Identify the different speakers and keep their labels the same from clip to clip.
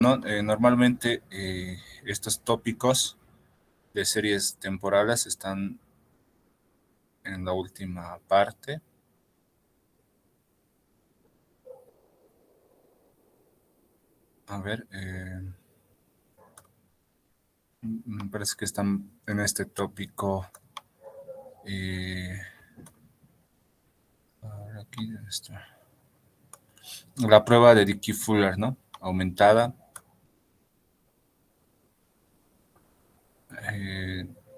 Speaker 1: ¿no? Normalmente estos tópicos de series temporales están en la última parte. A ver, me parece que están en este tópico. A ver, aquí debe estar. La prueba de Dickey Fuller, ¿no? Aumentada.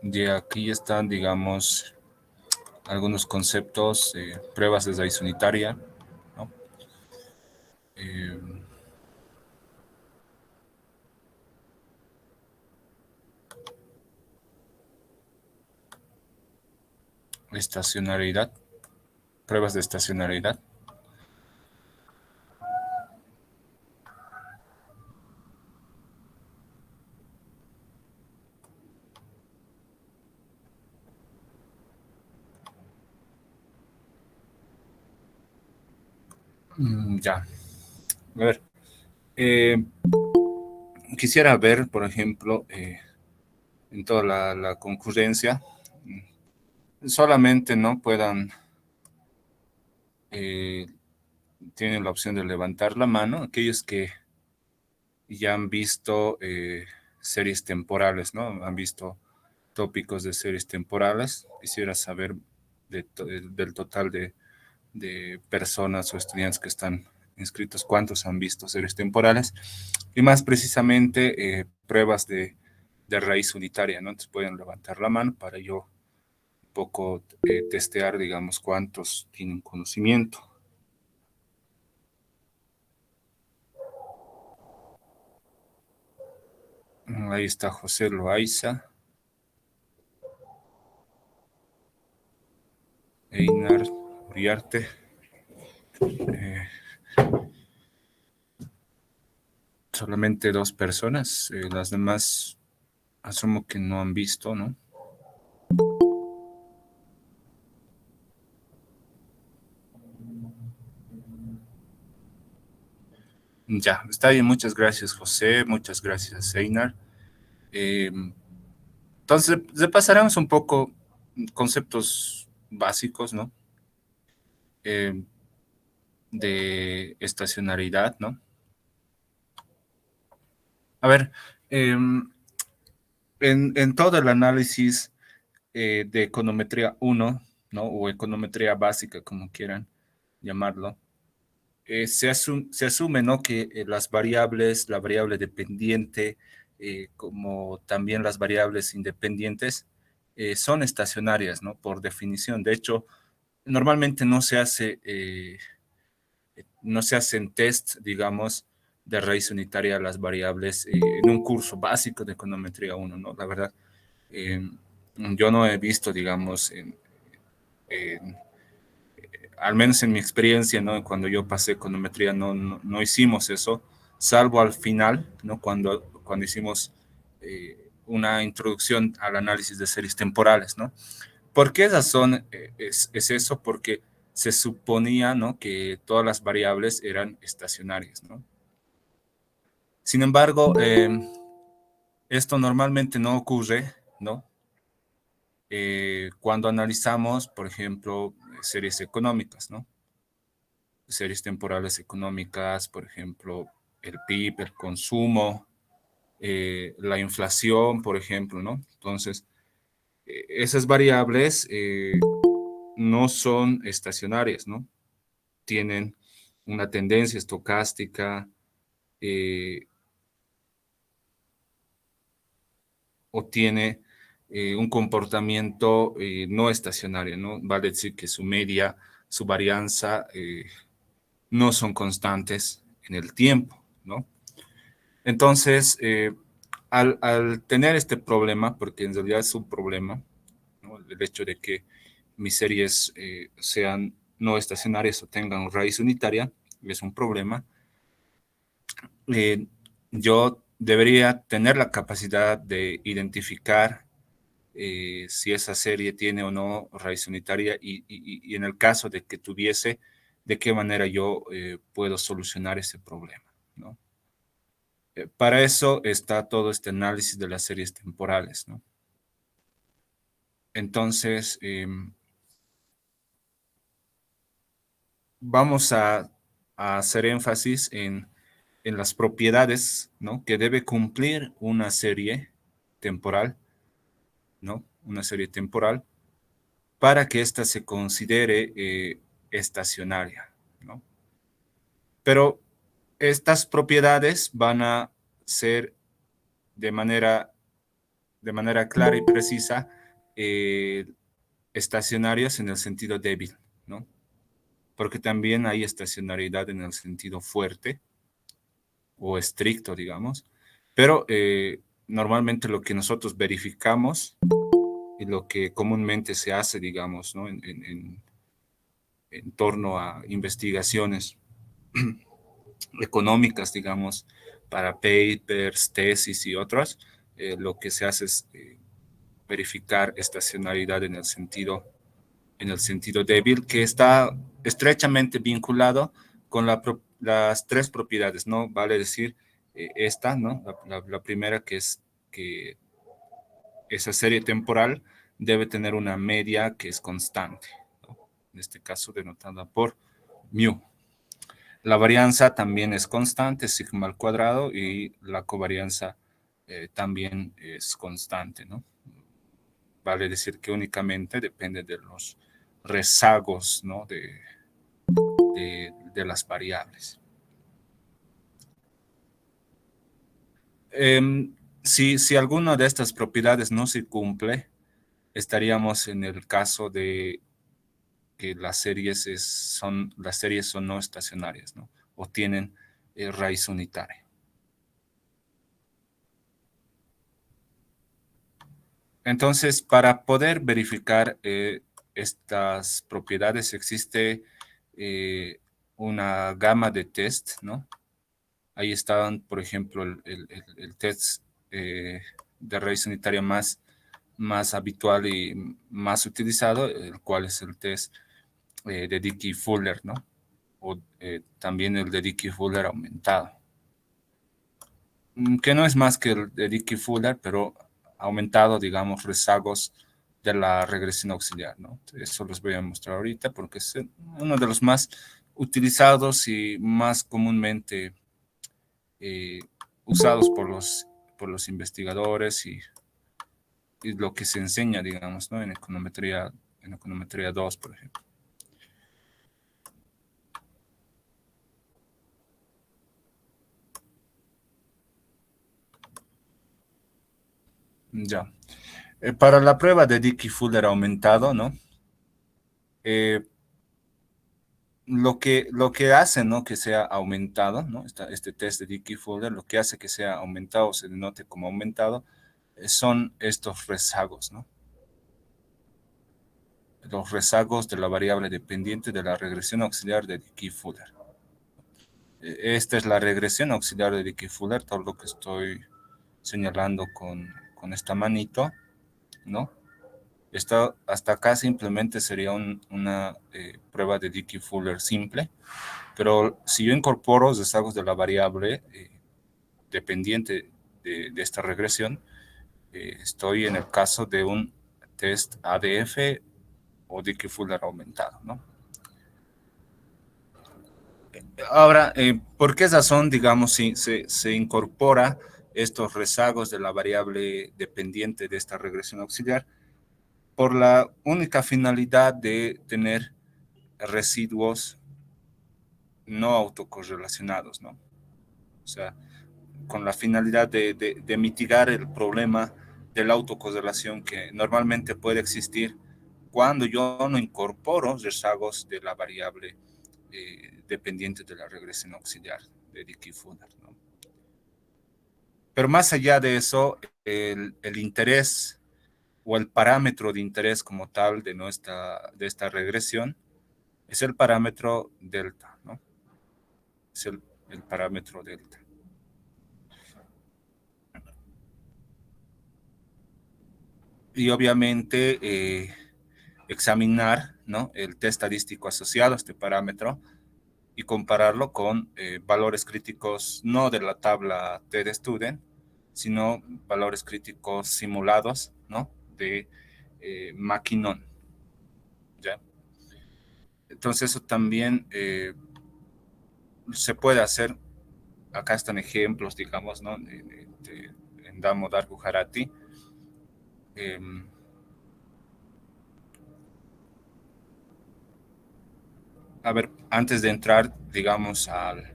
Speaker 1: De aquí están, digamos, algunos conceptos, pruebas de raíz unitaria, ¿no? Eh, estacionalidad, pruebas de estacionalidad. Ya, a ver, eh, quisiera ver, por ejemplo, en toda la concurrencia, solamente no puedan, eh, tienen la opción de levantar la mano, aquellos que ya han visto series temporales, ¿no? Han visto tópicos de series temporales. Quisiera saber del total de personas o estudiantes que están inscritos, cuántos han visto series temporales y más precisamente pruebas de raíz unitaria, ¿no? Entonces pueden levantar la mano para yo un poco testear, digamos, cuántos tienen conocimiento. Ahí está José Loaiza, Einar Uriarte. eh, Solamente dos personas, las demás asumo que no han visto, ¿no? Ya, está bien, muchas gracias José, muchas gracias Einar. Eh, entonces, repasaremos un poco conceptos básicos, ¿no? Eh, de estacionalidad, ¿no? A ver, eh, en todo el análisis de econometría uno, ¿no? O econometría básica, como quieran llamarlo, se asume, ¿no? Que las variables, la variable dependiente, como también las variables independientes, son estacionarias, ¿no? Por definición. De hecho, normalmente no se hacen test, digamos, de raíz unitaria a las variables en un curso básico de econometría uno, ¿no? La verdad, eh, yo no he visto, digamos, en al menos en mi experiencia, ¿no? Cuando yo pasé econometría no hicimos eso, salvo al final, ¿no? Cuando hicimos una introducción al análisis de series temporales, ¿no? ¿Por qué razón es eso? Porque se suponía, ¿no? Que todas las variables eran estacionarias, ¿no? Sin embargo, esto normalmente no ocurre, ¿no? Cuando analizamos, por ejemplo, series económicas, ¿no? Series temporales económicas, por ejemplo, el PIB, el consumo, la inflación, por ejemplo, ¿no? Entonces, esas variables no son estacionarias, ¿no? Tienen una tendencia estocástica eh, o tiene un comportamiento no estacionario, ¿no? Vale decir que su media, su varianza no son constantes en el tiempo, ¿no? Entonces, al tener este problema, porque en realidad es un problema, ¿no? El hecho de que mis series sean no estacionarias o tengan raíz unitaria, es un problema. Eh, yo debería tener la capacidad de identificar si esa serie tiene o no raíz unitaria y en el caso de que tuviese, de qué manera yo puedo solucionar ese problema, ¿no? Para eso está todo este análisis de las series temporales, ¿no? Entonces, vamos a hacer énfasis en las propiedades, ¿no? Que debe cumplir una serie temporal, ¿no? Una serie temporal para que ésta se considere estacionaria, ¿no? Pero estas propiedades van a ser de manera clara y precisa eh, estacionarias en el sentido débil, ¿no? Porque también hay estacionariedad en el sentido fuerte o estricto, digamos, pero normalmente lo que nosotros verificamos y lo que comúnmente se hace, digamos, ¿no? En torno a investigaciones económicas, digamos, para papers, tesis y otras, lo que se hace es verificar estacionalidad en el sentido débil, que está estrechamente vinculado con las tres propiedades, ¿no? Vale decir, esta, ¿no? La primera que es que esa serie temporal debe tener una media que es constante, ¿no? En este caso denotada por mu. La varianza también es constante, sigma al cuadrado, y la covarianza también es constante, ¿no? Vale decir que únicamente depende de los rezagos, ¿no? De las variables. Si alguna de estas propiedades no se cumple, estaríamos en el caso de que las series son no estacionarias, ¿no? O tienen raíz unitaria. Entonces, para poder verificar estas propiedades existe eh, una gama de test, ¿no? Ahí estaban, por ejemplo, el test de raíz unitaria más habitual y más utilizado, el cual es el test de Dickey-Fuller, ¿no? O también el de Dickey-Fuller aumentado, que no es más que el de Dickey-Fuller, pero aumentado, digamos, rezagos de la regresión auxiliar, ¿no? Eso los voy a mostrar ahorita porque es uno de los más utilizados y más comúnmente eh, usados por los investigadores y lo que se enseña, digamos, ¿no? En econometría 2, por ejemplo. Ya. Para la prueba de Dickey-Fuller aumentado, ¿no? Eh, lo que hace, ¿no? Que sea aumentado, ¿no? Este test de Dickey-Fuller, lo que hace que sea aumentado, se denote como aumentado, son estos rezagos, ¿no? Los rezagos de la variable dependiente de la regresión auxiliar de Dickey-Fuller. Esta es la regresión auxiliar de Dickey-Fuller, todo lo que estoy señalando con esta manito, ¿no? Hasta acá simplemente sería una prueba de Dickey-Fuller simple, pero si yo incorporo rezagos de la variable dependiente de esta regresión, estoy en el caso de un test ADF o Dickey-Fuller aumentado, ¿no? Ahora, ¿por qué razón, digamos, si se incorpora estos rezagos de la variable dependiente de esta regresión auxiliar? Por la única finalidad de tener residuos no autocorrelacionados, ¿no? O sea, con la finalidad de mitigar el problema de la autocorrelación que normalmente puede existir cuando yo no incorporo rezagos de la variable dependiente de la regresión auxiliar de Dickey-Fuller, ¿no? Pero más allá de eso, el interés o el parámetro de interés como tal de esta regresión es el parámetro delta, ¿no? Es el parámetro delta. Y obviamente examinar, ¿no? El test estadístico asociado a este parámetro y compararlo con valores críticos no de la tabla TDStudent, sino valores críticos simulados, ¿no? De Maquinon, ¿ya? Entonces eso también se puede hacer. Acá están ejemplos, digamos, ¿no? En Damodar Gujarati. A ver, antes de entrar, digamos, al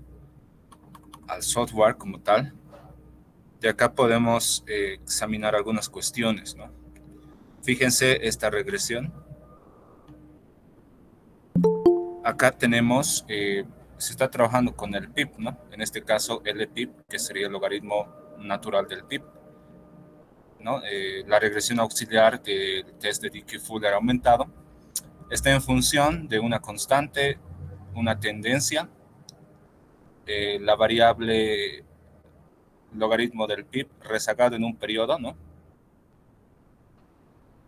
Speaker 1: software como tal, de acá podemos examinar algunas cuestiones, ¿no? Fíjense esta regresión. Acá tenemos, se está trabajando con el PIB, ¿no? En este caso, LPIB, que sería el logaritmo natural del PIB, ¿no? La regresión auxiliar del test de Dickey-Fuller aumentado está en función de una constante, una tendencia, la variable logaritmo del PIB rezagado en un periodo, ¿no?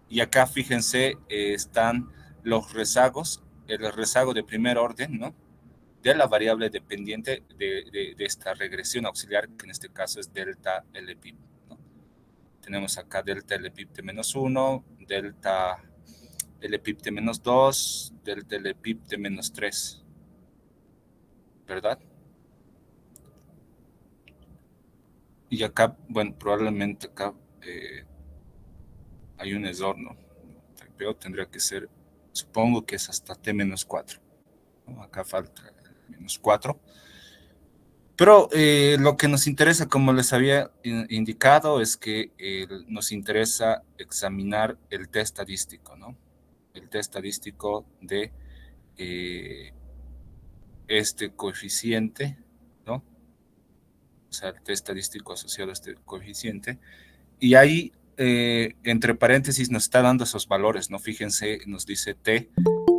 Speaker 1: Y acá fíjense, están los rezagos, el rezago de primer orden, ¿no? De la variable dependiente de esta regresión auxiliar, que en este caso es delta LPIB, ¿no? Tenemos acá delta LPIB de menos 1, delta LPIB de menos 2, delta LPIB de menos 3, ¿verdad? Y acá, bueno, probablemente acá hay un error, ¿no? Pero tendría que ser, supongo que es hasta T menos 4, ¿no? Acá falta menos 4. Pero lo que nos interesa, como les había indicado, es que nos interesa examinar el test estadístico, ¿no? El test estadístico de este coeficiente, ¿no? O sea, el test estadístico asociado a este coeficiente. Y ahí, entre paréntesis, nos está dando esos valores, ¿no? Fíjense, nos dice T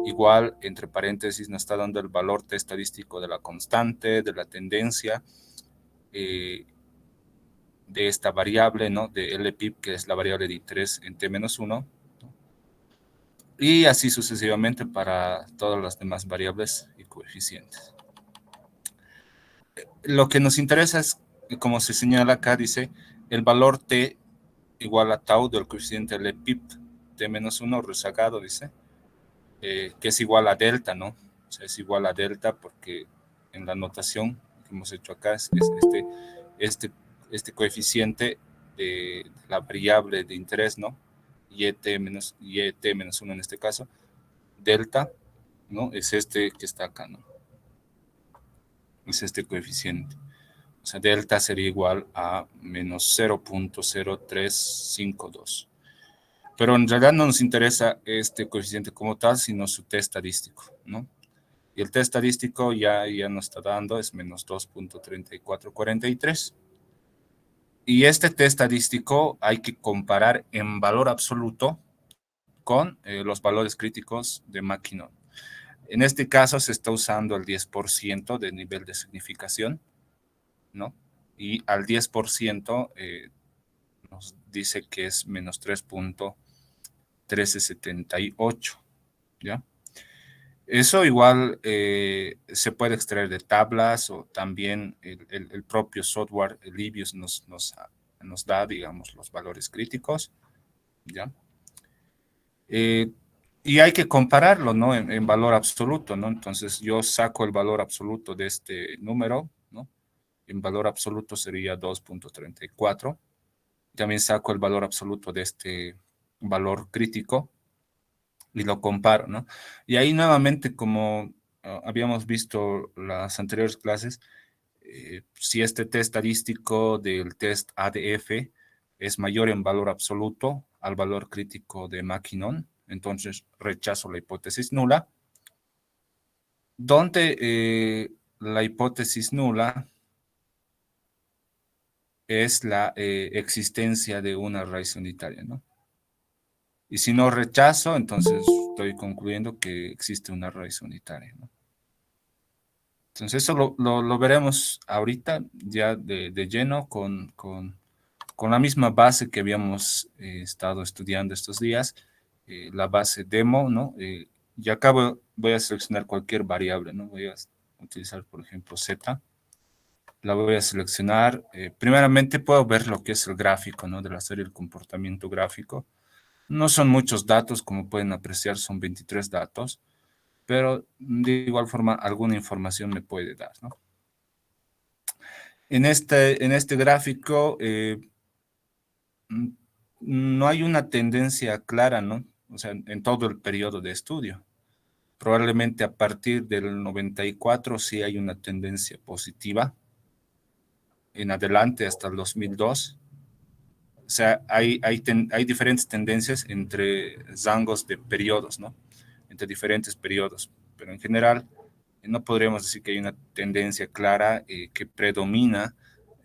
Speaker 1: igual, entre paréntesis, nos está dando el valor T estadístico de la constante, de la tendencia, de esta variable, ¿no? De LPIB, que es la variable de interés en T-1, ¿no? Y así sucesivamente para todas las demás variables y coeficientes. Lo que nos interesa es, como se señala acá, dice, el valor T igual a tau del coeficiente LPIB T-1 rezagado, dice, que es igual a delta, ¿no? O sea, es igual a delta porque en la notación que hemos hecho acá es este coeficiente de la variable de interés, ¿no? YT-1 en este caso, delta, ¿no? Es este que está acá, ¿no? Es este coeficiente. O sea, delta sería igual a menos 0.0352. Pero en realidad no nos interesa este coeficiente como tal, sino su test estadístico, ¿no? Y el test estadístico ya nos está dando, es menos 2.3443. Y este test estadístico hay que comparar en valor absoluto con los valores críticos de Maquinon. En este caso se está usando el 10% de nivel de significación, ¿no? Y al 10% nos dice que es menos 3.1378, ¿ya? Eso igual se puede extraer de tablas o también el propio software, el Livius, nos da, digamos, los valores críticos, ¿ya? Y hay que compararlo, ¿no? En valor absoluto, ¿no? Entonces yo saco el valor absoluto de este número, ¿no? En valor absoluto sería 2.34. También saco el valor absoluto de este valor crítico y lo comparo, ¿no? Y ahí nuevamente, como habíamos visto las anteriores clases, si este test estadístico del test ADF es mayor en valor absoluto al valor crítico de Maquinon, entonces rechazo la hipótesis nula, donde la hipótesis nula es la existencia de una raíz unitaria, ¿no? Y si no rechazo, entonces estoy concluyendo que existe una raíz unitaria, ¿no? Entonces eso lo veremos ahorita ya de lleno con la misma base que habíamos estado estudiando estos días, la base demo, ¿no? Y acá voy a seleccionar cualquier variable, ¿no? Voy a utilizar, por ejemplo, Z. La voy a seleccionar. Primeramente puedo ver lo que es el gráfico, ¿no? De la serie, el comportamiento gráfico. No son muchos datos, como pueden apreciar, son 23 datos, pero de igual forma alguna información me puede dar, ¿no? En este gráfico no hay una tendencia clara, ¿no? O sea, en todo el periodo de estudio. Probablemente a partir del 94 sí hay una tendencia positiva, en adelante hasta el 2002. O sea, hay diferentes tendencias entre rangos de periodos, ¿no? Entre diferentes periodos, pero en general no podríamos decir que hay una tendencia clara que predomina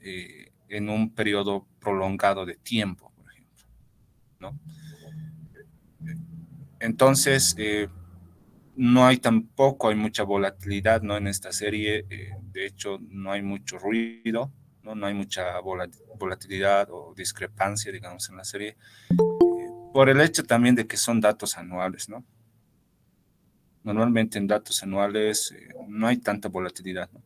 Speaker 1: en un periodo prolongado de tiempo, por ejemplo, ¿no? Entonces, no hay tampoco, hay mucha volatilidad, ¿no? En esta serie, de hecho, no hay mucho ruido, ¿no? No hay mucha volatilidad o discrepancia, digamos, en la serie, por el hecho también de que son datos anuales, ¿no? Normalmente en datos anuales no hay tanta volatilidad, ¿no?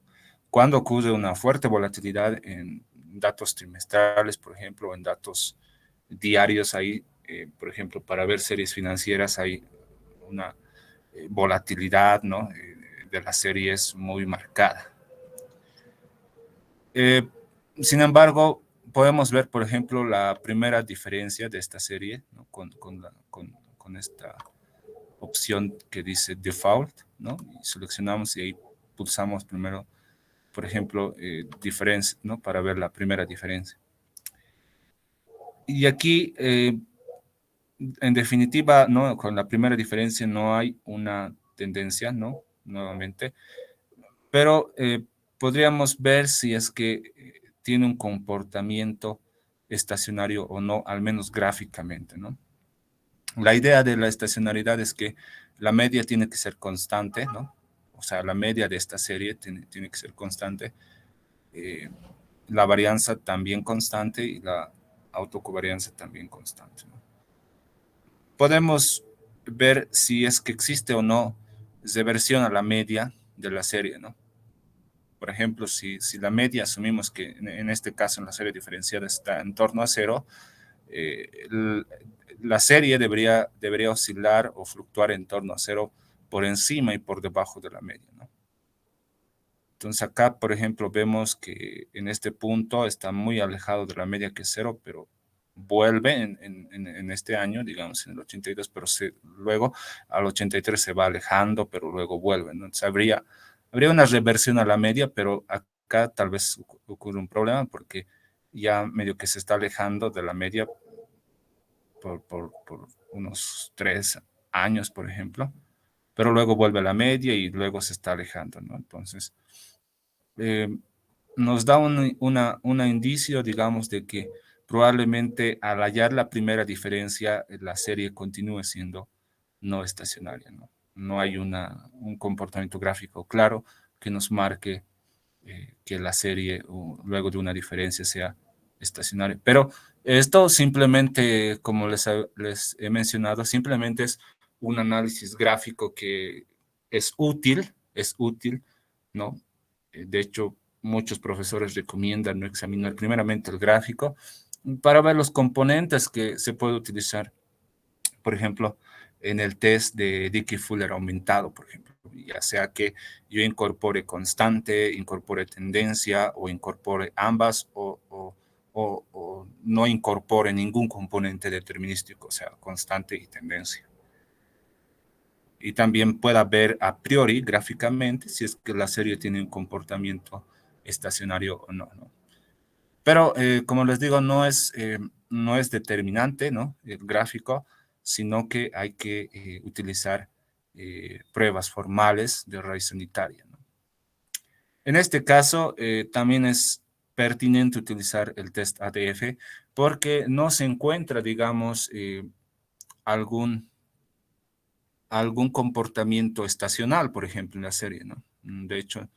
Speaker 1: Cuando ocurre una fuerte volatilidad en datos trimestrales, por ejemplo, en datos diarios, ahí, por ejemplo, para ver series financieras hay una volatilidad, ¿no? De las series muy marcada. Eh, Sin embargo, podemos ver, por ejemplo, la primera diferencia de esta serie, ¿no? Con esta opción que dice default, ¿no? Y seleccionamos y ahí pulsamos primero, por ejemplo, diferencia, ¿no? Para ver la primera diferencia. Y aquí, en definitiva, ¿no? Con la primera diferencia no hay una tendencia, ¿no? Nuevamente, pero podríamos ver si es que tiene un comportamiento estacionario o no, al menos gráficamente, ¿no? La idea de la estacionalidad es que la media tiene que ser constante, ¿no? O sea, la media de esta serie tiene que ser constante, eh, la varianza también constante y la autocovarianza también constante, ¿no? Podemos ver si es que existe o no reversión a la media de la serie, ¿no? Por ejemplo, si la media asumimos que en este caso en la serie diferenciada está en torno a cero, el, la serie debería oscilar o fluctuar en torno a cero por encima y por debajo de la media, ¿no? Entonces acá, por ejemplo, vemos que en este punto está muy alejado de la media que es cero, pero vuelve en este año, digamos, en el 82, pero luego al 83 se va alejando, pero luego vuelve, ¿no? Entonces habría una reversión a la media, pero acá tal vez ocurre un problema porque ya medio que se está alejando de la media por unos 3 años, por ejemplo, pero luego vuelve a la media y luego se está alejando, ¿no? Entonces, eh, nos da un indicio, digamos, de que probablemente al hallar la primera diferencia, la serie continúe siendo no estacionaria, ¿no? No hay un comportamiento gráfico claro que nos marque que la serie luego de una diferencia sea estacionaria. Pero esto simplemente, como les he mencionado, simplemente es un análisis gráfico que es útil, ¿no? De hecho, muchos profesores recomiendan no examinar primeramente el gráfico para ver los componentes que se puede utilizar, por ejemplo, en el test de Dickey-Fuller aumentado, por ejemplo, ya sea que yo incorpore constante, incorpore tendencia o incorpore ambas o no incorpore ningún componente determinístico, o sea, constante y tendencia. Y también pueda ver a priori gráficamente si es que la serie tiene un comportamiento estacionario o no, ¿no? Pero como les digo, no es determinante, ¿no? El gráfico, sino que hay que utilizar pruebas formales de raíz unitaria, ¿no? En este caso, también es pertinente utilizar el test ADF porque no se encuentra, digamos, algún, algún comportamiento estacional, por ejemplo, en la serie, ¿no? De hecho,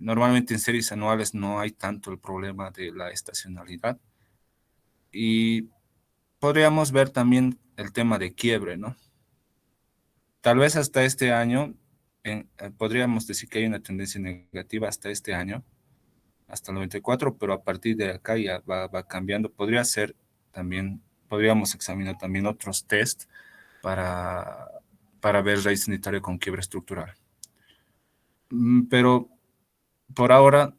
Speaker 1: normalmente en series anuales no hay tanto el problema de la estacionalidad. Y podríamos ver también el tema de quiebre, ¿no? Tal vez hasta este año podríamos decir que hay una tendencia negativa hasta este año, hasta el 94, pero a partir de acá ya va cambiando. Podríamos examinar también otros test para, para ver raíz unitaria con quiebra estructural. Pero por ahora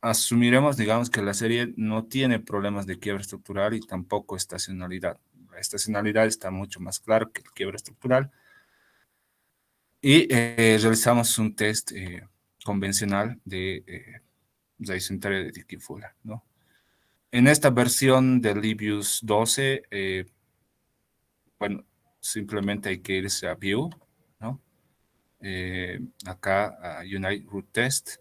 Speaker 1: asumiremos, digamos, que la serie no tiene problemas de quiebra estructural y tampoco estacionalidad. La estacionalidad está mucho más clara que el quiebra estructural. Y realizamos un test convencional de raíz unitaria de Dickey-Fuller, ¿no? En esta versión de Livius 12, bueno, simplemente hay que irse a View, ¿no? Acá a Unite Root Test,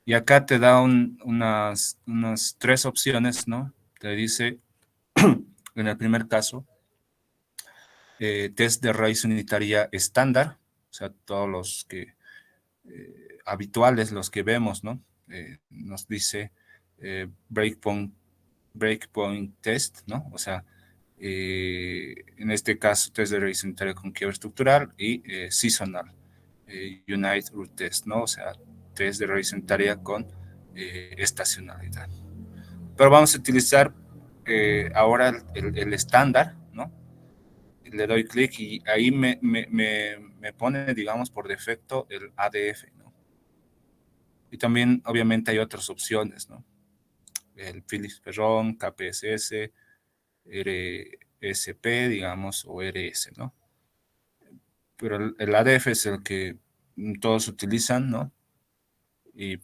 Speaker 1: y acá te da unas tres opciones, ¿no? Te dice, en el primer caso, test de raíz unitaria estándar, o sea, todos los que habituales, los que vemos, ¿no? Nos dice breakpoint test, ¿no? O sea, en este caso, test de raíz unitaria con quiebra estructural y seasonal, unite root test, ¿no? O sea, test de raíz unitaria con estacionalidad. Pero vamos a utilizar ahora el estándar, ¿no? Le doy clic y ahí me pone, digamos, por defecto el ADF, ¿no? Y también, obviamente, hay otras opciones, ¿no? El Philips Perron, KPSS, RSP, digamos, o RS, ¿no? Pero el ADF es el que todos utilizan, ¿no? Y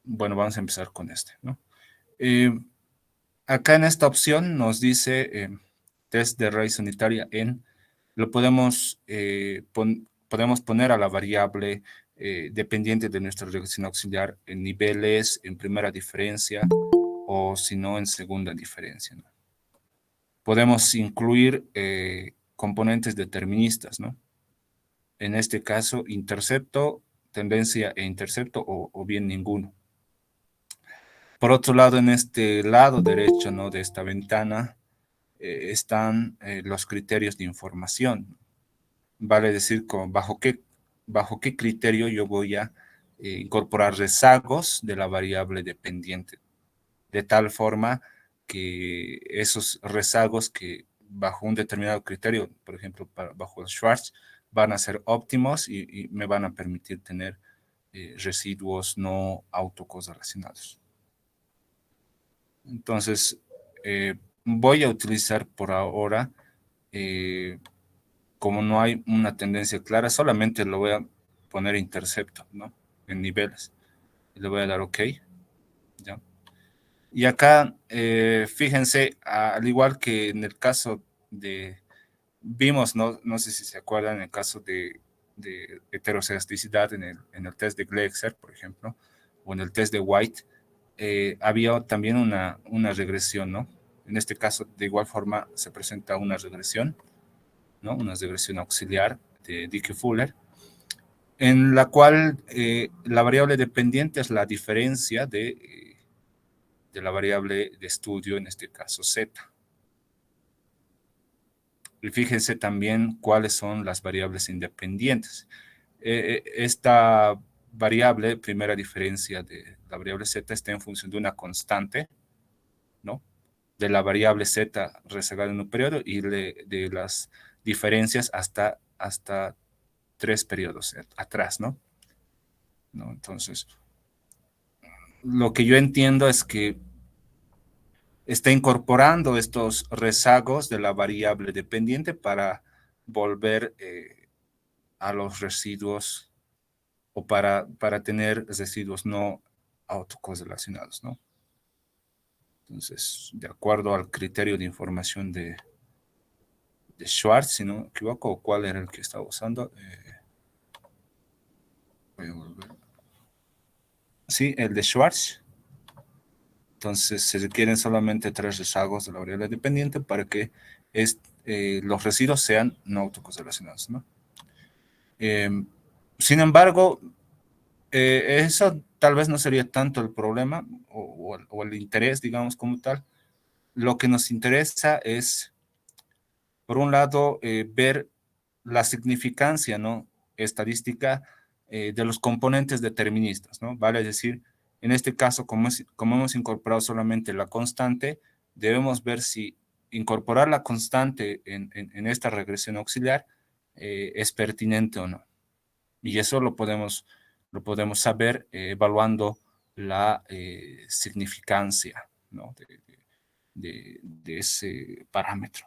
Speaker 1: bueno, vamos a empezar con este, ¿no? Acá en esta opción nos dice test de raíz unitaria en, lo podemos, podemos poner a la variable dependiente de nuestra regresión auxiliar en niveles, en primera diferencia, o si no, en segunda diferencia, ¿no? Podemos incluir componentes deterministas, ¿no? En este caso, intercepto, tendencia e intercepto, o bien ninguno. Por otro lado, en este lado derecho, ¿no?, de esta ventana, están los criterios de información. Vale decir, bajo qué criterio yo voy a incorporar rezagos de la variable dependiente, de tal forma que esos rezagos que bajo un determinado criterio, por ejemplo, bajo el Schwartz, van a ser óptimos y me van a permitir tener residuos no autocorrelacionados. Entonces, voy a utilizar por ahora, como no hay una tendencia clara, solamente lo voy a poner intercepto, ¿no? En niveles. Le voy a dar OK, ¿ya? Y acá, fíjense, al igual que en el caso vimos, no sé si se acuerdan, en el caso de heterocelasticidad en el test de Gleixer, por ejemplo, o en el test de White, había también una regresión, ¿no? En este caso, de igual forma, se presenta una regresión, ¿no? Una regresión auxiliar de Dickey-Fuller, en la cual la variable dependiente es la diferencia de la variable de estudio, en este caso Z. Y fíjense también cuáles son las variables independientes. Esta variable, primera diferencia de la variable Z, está en función de una constante, ¿no? De la variable Z rezagada en un periodo y de las diferencias hasta 3 periodos atrás, ¿no? Entonces, lo que yo entiendo es que está incorporando estos rezagos de la variable dependiente para volver a los residuos o para tener residuos no autocorrelacionados, ¿no? Entonces, de acuerdo al criterio de información de Schwartz, si no me equivoco, ¿cuál era el que estaba usando? Voy a volver. Sí, el de Schwartz. Entonces, se requieren solamente 3 rezagos de la variable dependiente para que los residuos sean no autocorrelacionados, ¿no? Sin embargo, eso tal vez no sería tanto el problema o el interés, digamos, como tal. Lo que nos interesa es, por un lado, ver la significancia, ¿no?, estadística de los componentes deterministas, ¿no? Vale decir, en este caso, como hemos incorporado solamente la constante, debemos ver si incorporar la constante en esta regresión auxiliar es pertinente o no. Y eso lo podemos saber evaluando la significancia, ¿no? de ese parámetro.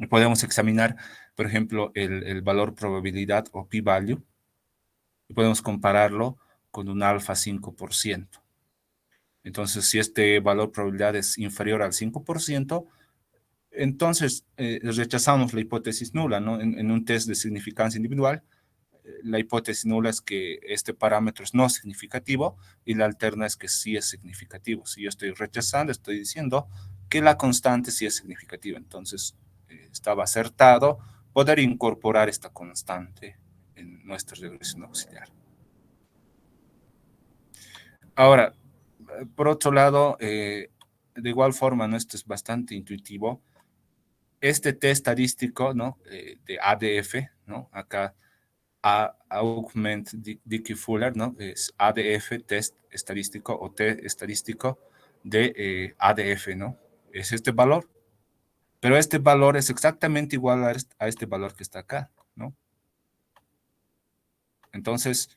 Speaker 1: Podemos examinar, por ejemplo, el valor probabilidad o p-value y podemos compararlo con un alfa 5%. Entonces, si este valor probabilidad es inferior al 5%, entonces rechazamos la hipótesis nula, ¿no? En un test de significancia individual, la hipótesis nula es que este parámetro es no significativo y la alterna es que sí es significativo. Si yo estoy rechazando, estoy diciendo que la constante sí es significativa. Entonces, estaba acertado poder incorporar esta constante en nuestra regresión auxiliar. Ahora, por otro lado, de igual forma, ¿no? Esto es bastante intuitivo. Este test estadístico, ¿no? De ADF, ¿no? Acá Augment Dickey-Fuller, ¿no? Es ADF, test estadístico o T estadístico de ADF, ¿no? Es este valor. Pero este valor es exactamente igual a este valor que está acá, ¿no? Entonces,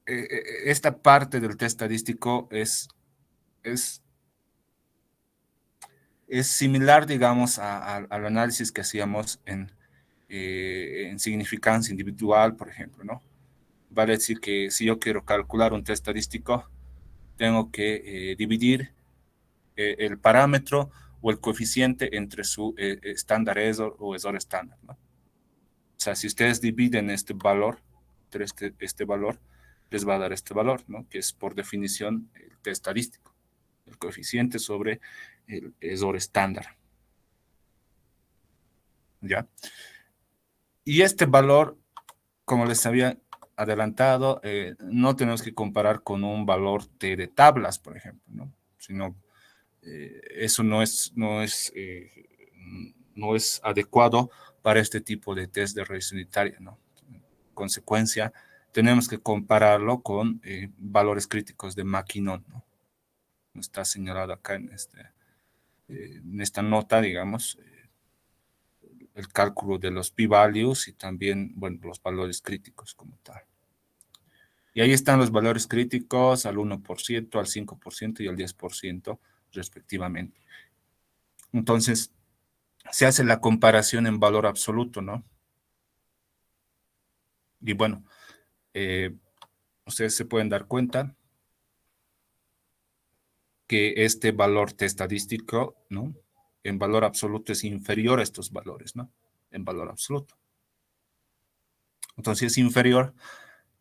Speaker 1: esta parte del test estadístico es similar, digamos, al análisis que hacíamos en significancia individual, por ejemplo, ¿no? Vale decir que si yo quiero calcular un test estadístico, tengo que dividir el parámetro o el coeficiente entre su estándar error o error estándar, ¿no? O sea, si ustedes dividen este valor, este valor, les va a dar este valor, ¿no? Que es por definición el test estadístico, el coeficiente sobre el error estándar. ¿Ya? Y este valor, como les había adelantado, no tenemos que comparar con un valor de tablas, por ejemplo, ¿no? Sino eso no es adecuado para este tipo de test de regresión unitaria, ¿no? En consecuencia, tenemos que compararlo con valores críticos de Maquinon, ¿no? Está señalado acá en esta nota, digamos, el cálculo de los p-values y también, bueno, los valores críticos como tal. Y ahí están los valores críticos al 1%, al 5% y al 10% respectivamente. Entonces, se hace la comparación en valor absoluto, ¿no? Y bueno, ustedes se pueden dar cuenta que este valor T estadístico, ¿no? En valor absoluto es inferior a estos valores, ¿no? En valor absoluto. Entonces, si es inferior,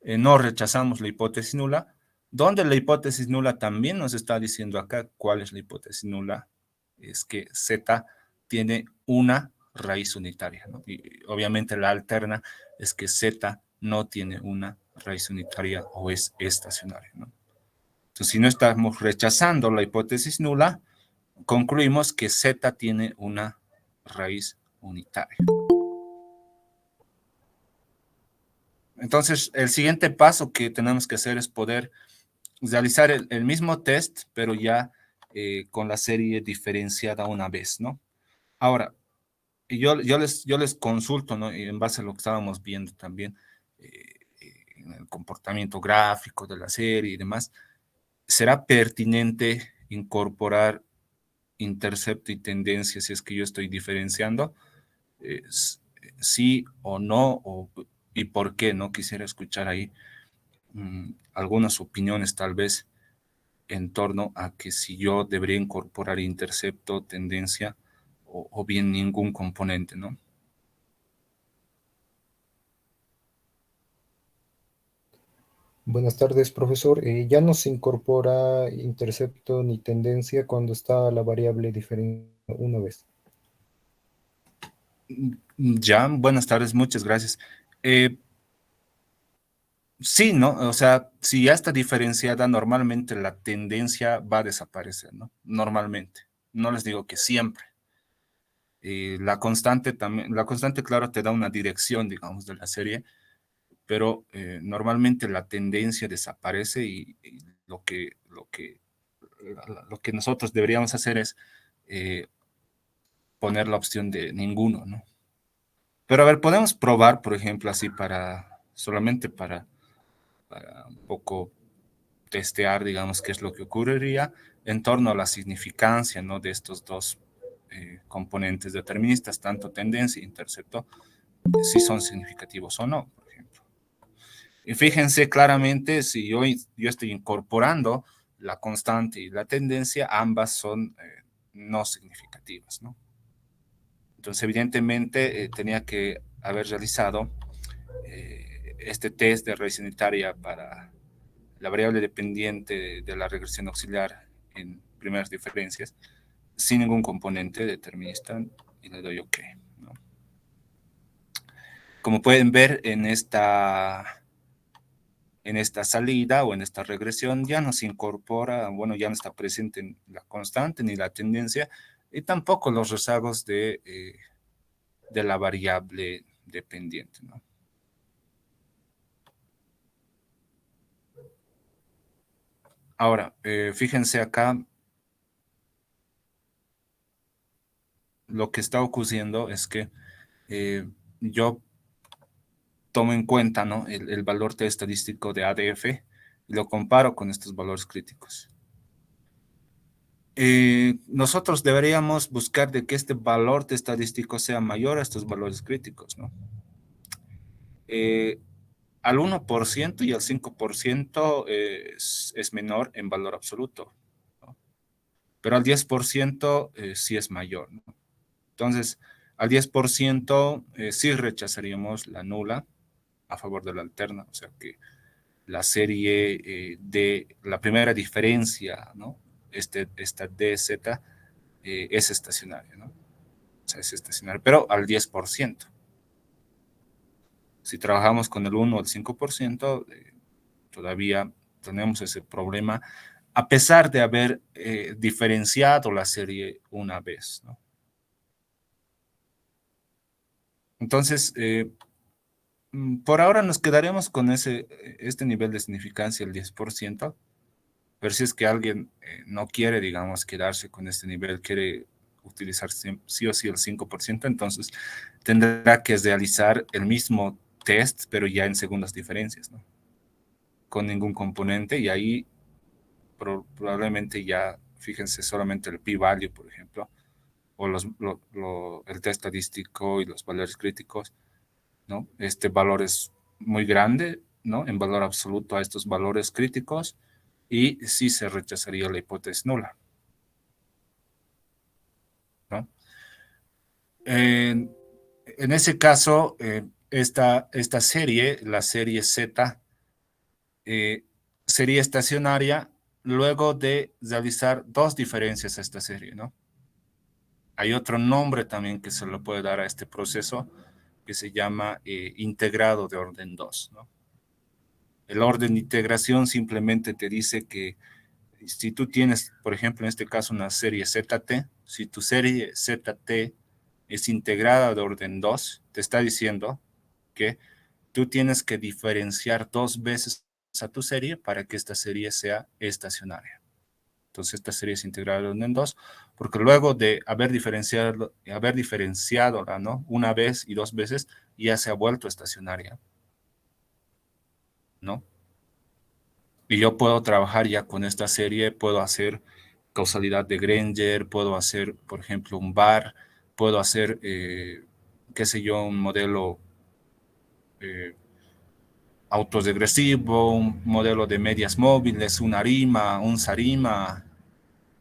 Speaker 1: no rechazamos la hipótesis nula, donde la hipótesis nula también nos está diciendo acá cuál es la hipótesis nula, es que Z tiene una raíz unitaria, ¿no? Y obviamente la alterna es que Z no tiene una raíz unitaria o es estacionaria, ¿no? Entonces, si no estamos rechazando la hipótesis nula, concluimos que Z tiene una raíz unitaria. Entonces, el siguiente paso que tenemos que hacer es poder realizar el mismo test, pero ya con la serie diferenciada una vez, ¿no? Ahora, yo les consulto, ¿no? Y en base a lo que estábamos viendo también, en el comportamiento gráfico de la serie y demás, ¿será pertinente incorporar intercepto y tendencia si es que yo estoy diferenciando? Sí o no, y por qué, ¿no? Quisiera escuchar ahí algunas opiniones tal vez en torno a que si yo debería incorporar intercepto, tendencia o bien ningún componente, ¿no?
Speaker 2: Buenas tardes, profesor. Ya no se incorpora intercepto ni tendencia cuando está la variable diferencia una vez.
Speaker 1: Ya, buenas tardes, muchas gracias. Sí, ¿no? O sea, si ya está diferenciada, normalmente la tendencia va a desaparecer, ¿no? Normalmente. No les digo que siempre. La constante también, la constante, claro, te da una dirección, digamos, de la serie, pero normalmente la tendencia desaparece y lo que nosotros deberíamos hacer es eh, poner la opción de ninguno, ¿no? Pero a ver, podemos probar, por ejemplo, así solamente para un poco testear, digamos, qué es lo que ocurriría en torno a la significancia, ¿no? De estos dos componentes deterministas, tanto tendencia e intercepto, si son significativos o no, por ejemplo. Y fíjense claramente, si yo estoy incorporando la constante y la tendencia, ambas son no significativas, ¿no? Entonces, evidentemente, tenía que haber realizado este test de raíz unitaria para la variable dependiente de la regresión auxiliar en primeras diferencias, sin ningún componente determinista, y le doy OK, ¿no? Como pueden ver en esta salida o en esta regresión ya no se incorpora, bueno, ya no está presente la constante ni la tendencia, y tampoco los rezagos de la variable dependiente, ¿no? Ahora, fíjense acá, lo que está ocurriendo es que yo tomo en cuenta, ¿no? El valor T estadístico de ADF y lo comparo con estos valores críticos. Nosotros deberíamos buscar de que este valor T estadístico sea mayor a estos valores críticos, ¿no? Al 1% y al 5% es menor en valor absoluto, ¿no? Pero al 10% sí es mayor, ¿no? Entonces, al 10% sí rechazaríamos la nula a favor de la alterna, o sea que la serie de la primera diferencia, ¿no? Esta DZ es estacionaria, ¿no? O sea, es estacionaria, pero al 10%. Si trabajamos con el 1 o el 5%, todavía tenemos ese problema, a pesar de haber diferenciado la serie una vez, ¿no? Entonces, por ahora nos quedaremos con este nivel de significancia, el 10%, pero si es que alguien no quiere, digamos, quedarse con este nivel, quiere utilizar sí o sí el 5%, entonces tendrá que realizar el mismo test, pero ya en segundas diferencias, ¿no? Con ningún componente, y ahí probablemente ya, fíjense, solamente el p-value, por ejemplo, o el test estadístico y los valores críticos, ¿no? Este valor es muy grande, ¿no? En valor absoluto a estos valores críticos, y sí se rechazaría la hipótesis nula, ¿no? En ese caso, esta serie, la serie Z, eh, sería estacionaria luego de realizar dos diferencias a esta serie, ¿no? Hay otro nombre también que se le puede dar a este proceso que se llama integrado de orden 2, ¿no? El orden de integración simplemente te dice que si tú tienes, por ejemplo, en este caso una serie ZT, si tu serie ZT es integrada de orden 2, te está diciendo que tú tienes que diferenciar dos veces a tu serie para que esta serie sea estacionaria. Entonces esta serie es integrada de orden 2, porque luego de haber diferenciado, ¿no? Una vez y dos veces, ya se ha vuelto estacionaria, ¿no? Y yo puedo trabajar ya con esta serie, puedo hacer causalidad de Granger, puedo hacer, por ejemplo, un bar, puedo hacer, qué sé yo, un modelo eh, autodegresivo, un modelo de medias móviles, un ARIMA, un SARIMA,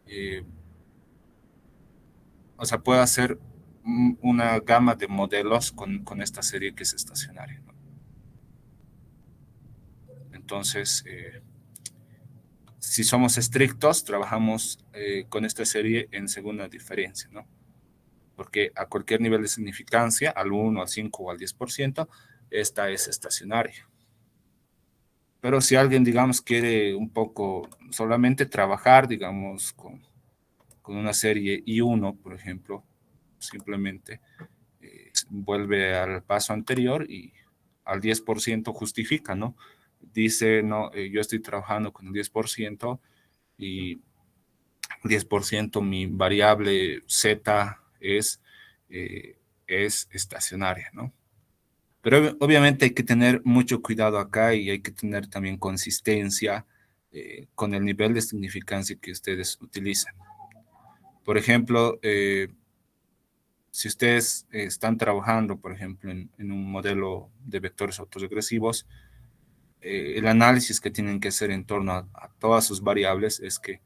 Speaker 1: eh, o sea, puedo hacer una gama de modelos con esta serie que es estacionaria, ¿no? Entonces, si somos estrictos, trabajamos con esta serie en segunda diferencia, ¿no? Porque a cualquier nivel de significancia, al 1, al 5 o al 10%, esta es estacionaria. Pero si alguien, digamos, quiere un poco solamente trabajar, digamos, con una serie I1, por ejemplo, simplemente vuelve al paso anterior y al 10% justifica, ¿no? Dice, no, yo estoy trabajando con el 10% y 10% mi variable Z es estacionaria, ¿no? Pero obviamente hay que tener mucho cuidado acá y hay que tener también consistencia con el nivel de significancia que ustedes utilizan. Por ejemplo, si ustedes están trabajando, por ejemplo, en un modelo de vectores autoregresivos, el análisis que tienen que hacer en torno a todas sus variables es que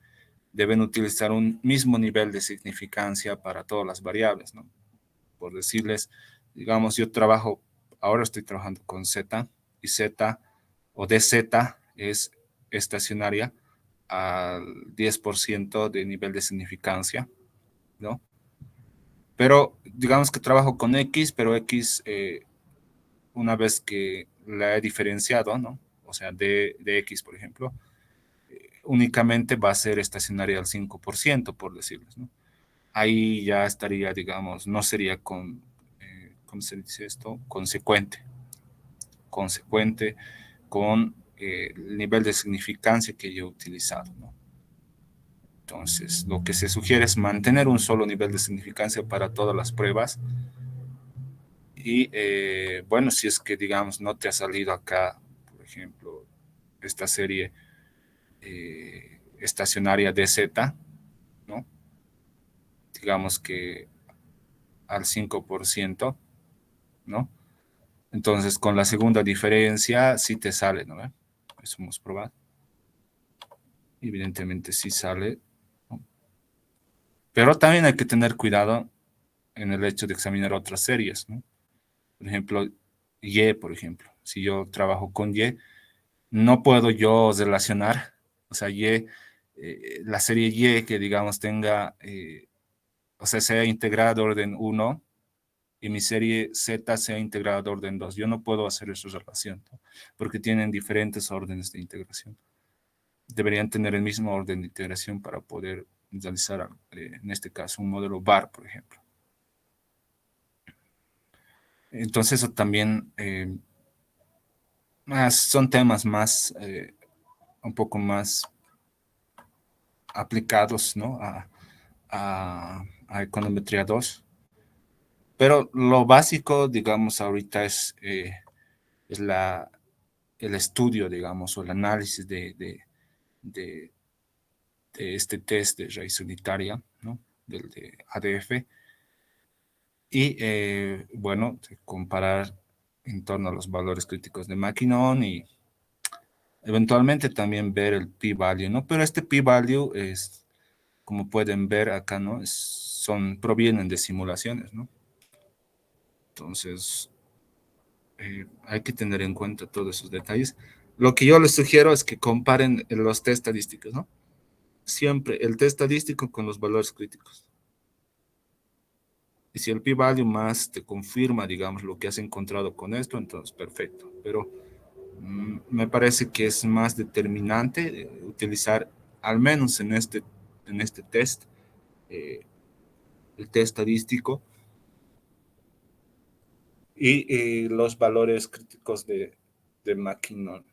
Speaker 1: deben utilizar un mismo nivel de significancia para todas las variables, ¿no? Por decirles, digamos, yo trabajo, ahora estoy trabajando con Z y Z o DZ es estacionaria al 10% de nivel de significancia, ¿no? Pero digamos que trabajo con X, pero X, una vez que la he diferenciado, ¿no? O sea, de X, por ejemplo, únicamente va a ser estacionaria al 5%, por decirles, ¿no? Ahí ya estaría, digamos, no sería ¿cómo se dice esto? Consecuente con el nivel de significancia que yo he utilizado, ¿no? Entonces, lo que se sugiere es mantener un solo nivel de significancia para todas las pruebas. Y bueno, si es que, digamos, no te ha salido acá, por ejemplo, esta serie estacionaria DZ, ¿no? Digamos que al 5%, ¿no? Entonces, con la segunda diferencia, sí te sale, ¿no? Eso hemos probado. Evidentemente sí sale, ¿no? Pero también hay que tener cuidado en el hecho de examinar otras series, ¿no? Por ejemplo, Y, por ejemplo. Si yo trabajo con Y, no puedo yo relacionar, o sea, la serie Y que digamos tenga, o sea, sea integrada de orden 1 y mi serie Z sea integrada de orden 2. Yo no puedo hacer esa relación, ¿no? Porque tienen diferentes órdenes de integración. Deberían tener el mismo orden de integración para poder realizar, en este caso, un modelo VAR, por ejemplo. Entonces, eso también son temas más, un poco más aplicados, ¿no? A econometría 2. Pero lo básico, digamos, ahorita es el estudio, digamos, o el análisis de, de este test de raíz unitaria, ¿no? Del de ADF. Y bueno, comparar en torno a los valores críticos de Maquinon y eventualmente también ver el p-value, ¿no? Pero este p-value es, como pueden ver acá, ¿no? Provienen de simulaciones, ¿no? Entonces, hay que tener en cuenta todos esos detalles. Lo que yo les sugiero es que comparen los test estadísticos, ¿no? Siempre el test estadístico con los valores críticos. Y si el p-value más te confirma, digamos, lo que has encontrado con esto, entonces perfecto. Pero me parece que es más determinante utilizar, al menos en este test, eh, el test estadístico y los valores críticos de Maquinon.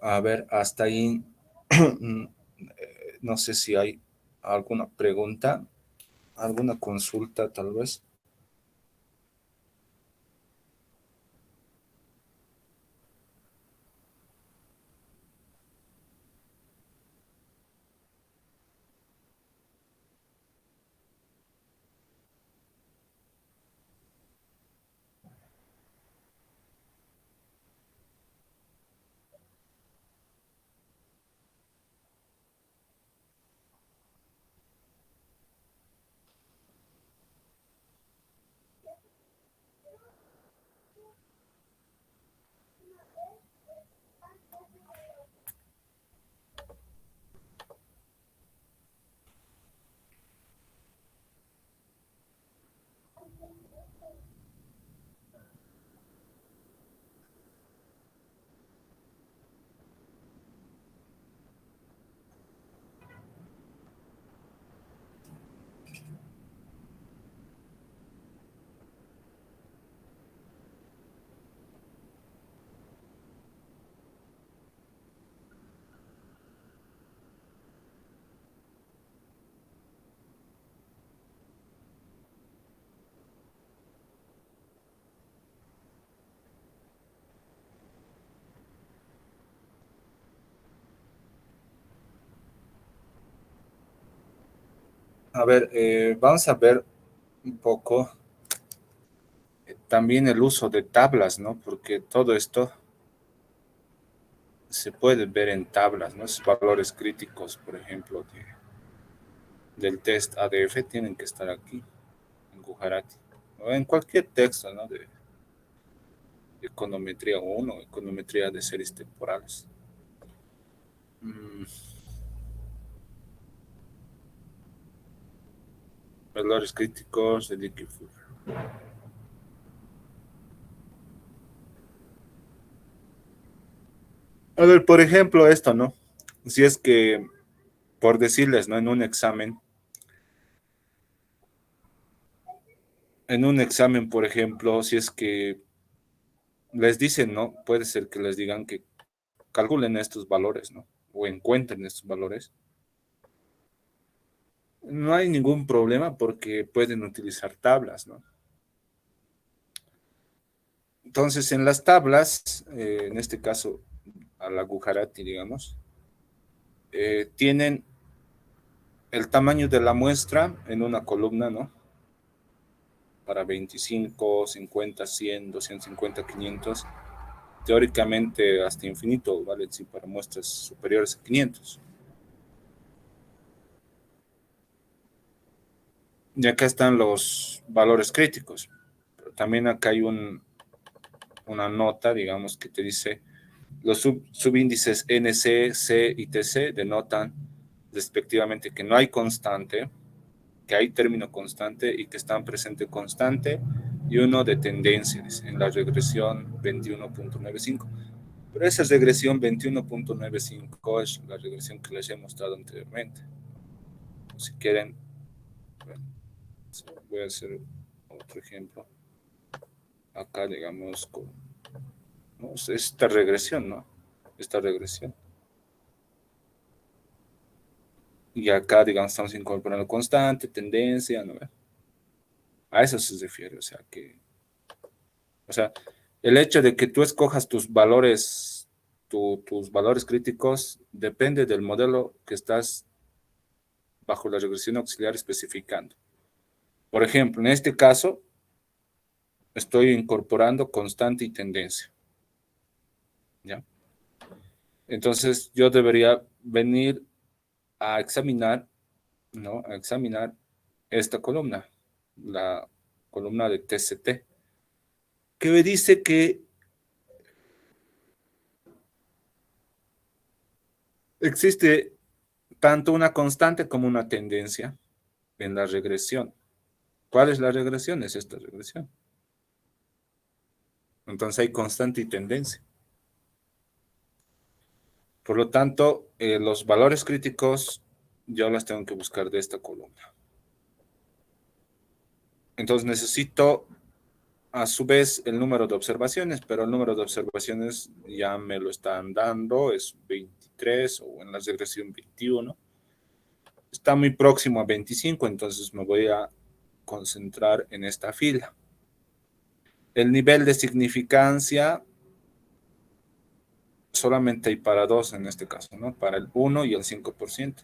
Speaker 1: A ver, hasta ahí, no sé si hay alguna pregunta, alguna consulta tal vez. A ver, vamos a ver un poco también el uso de tablas, ¿no? Porque todo esto se puede ver en tablas, ¿no? Esos valores críticos, por ejemplo, del test ADF tienen que estar aquí, en Gujarati, o en cualquier texto, ¿no? De econometría 1, econometría de series temporales. Mm, valores críticos de Liquid Fuel. A ver, por ejemplo, esto, ¿no? Si es que, por decirles, ¿no? En un examen, por ejemplo, si es que les dicen, ¿no? Puede ser que les digan que calculen estos valores, ¿no? O encuentren estos valores. No hay ningún problema porque pueden utilizar tablas, ¿no? Entonces, en las tablas, en este caso, a la Gujarati, digamos, tienen el tamaño de la muestra en una columna, ¿no? Para 25, 50, 100, 250, 500, teóricamente hasta infinito, ¿vale? Sí, para muestras superiores a 500. Y acá están los valores críticos. Pero también acá hay una nota, digamos, que te dice los subíndices NC, C y TC denotan respectivamente que no hay constante, que hay término constante y que están presente constante y uno de tendencia en la regresión 21.95. Pero esa regresión 21.95 es la regresión que les he mostrado anteriormente. Si quieren, bueno, voy a hacer otro ejemplo. Acá, digamos, con, ¿no? Esta regresión, ¿no? Esta regresión. Y acá, digamos, estamos incorporando constante, tendencia, ¿no? A eso se refiere, o sea, el hecho de que tú escojas tus valores, tus valores críticos, depende del modelo que estás bajo la regresión auxiliar especificando. Por ejemplo, en este caso, estoy incorporando constante y tendencia, ¿ya? Entonces, yo debería venir a examinar, ¿no? A examinar esta columna, la columna de TCT, que me dice que existe tanto una constante como una tendencia en la regresión. ¿Cuál es la regresión? Es esta regresión. Entonces hay constante y tendencia. Por lo tanto, los valores críticos yo las tengo que buscar de esta columna. Entonces necesito a su vez el número de observaciones, pero el número de observaciones ya me lo están dando, es 23 o en la regresión 21. Está muy próximo a 25, entonces me voy a concentrar en esta fila. El nivel de significancia solamente hay para dos en este caso, ¿no? Para el 1 y el 5%.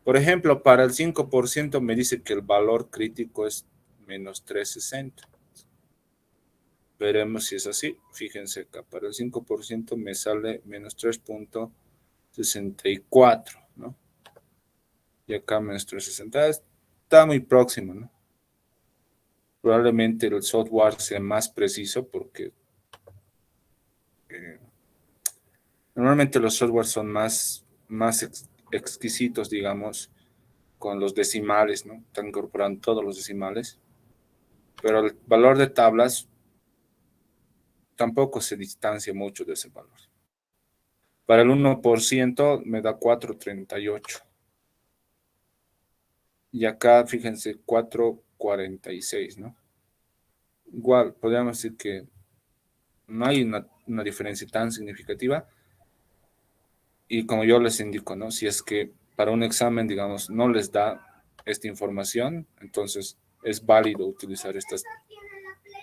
Speaker 1: Por ejemplo, para el 5% me dice que el valor crítico es menos 360. Veremos si es así. Fíjense acá, para el 5% me sale menos 3.64, ¿no? Y acá menos 360. Está muy próximo, ¿no? Probablemente el software sea más preciso porque eh, normalmente los softwares son más exquisitos, digamos, con los decimales, ¿no? Están incorporando todos los decimales, pero el valor de tablas tampoco se distancia mucho de ese valor. Para el 1% me da 4.38. Y acá, fíjense, 4.46, ¿no? Igual, podríamos decir que no hay una diferencia tan significativa. Y como yo les indico, ¿no? Si es que para un examen, digamos, no les da esta información, entonces es válido utilizar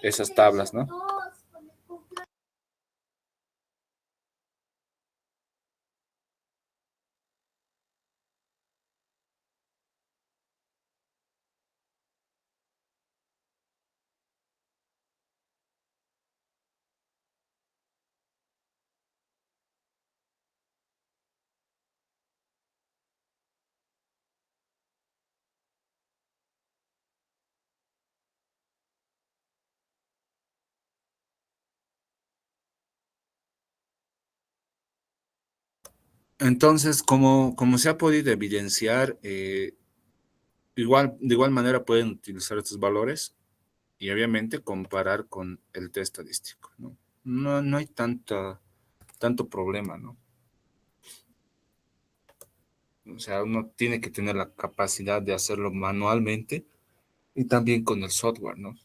Speaker 1: esas tablas, ¿no? Entonces, como se ha podido evidenciar, de igual manera pueden utilizar estos valores y obviamente comparar con el test estadístico, ¿no? No hay tanto problema, ¿no? O sea, uno tiene que tener la capacidad de hacerlo manualmente y también con el software, ¿no?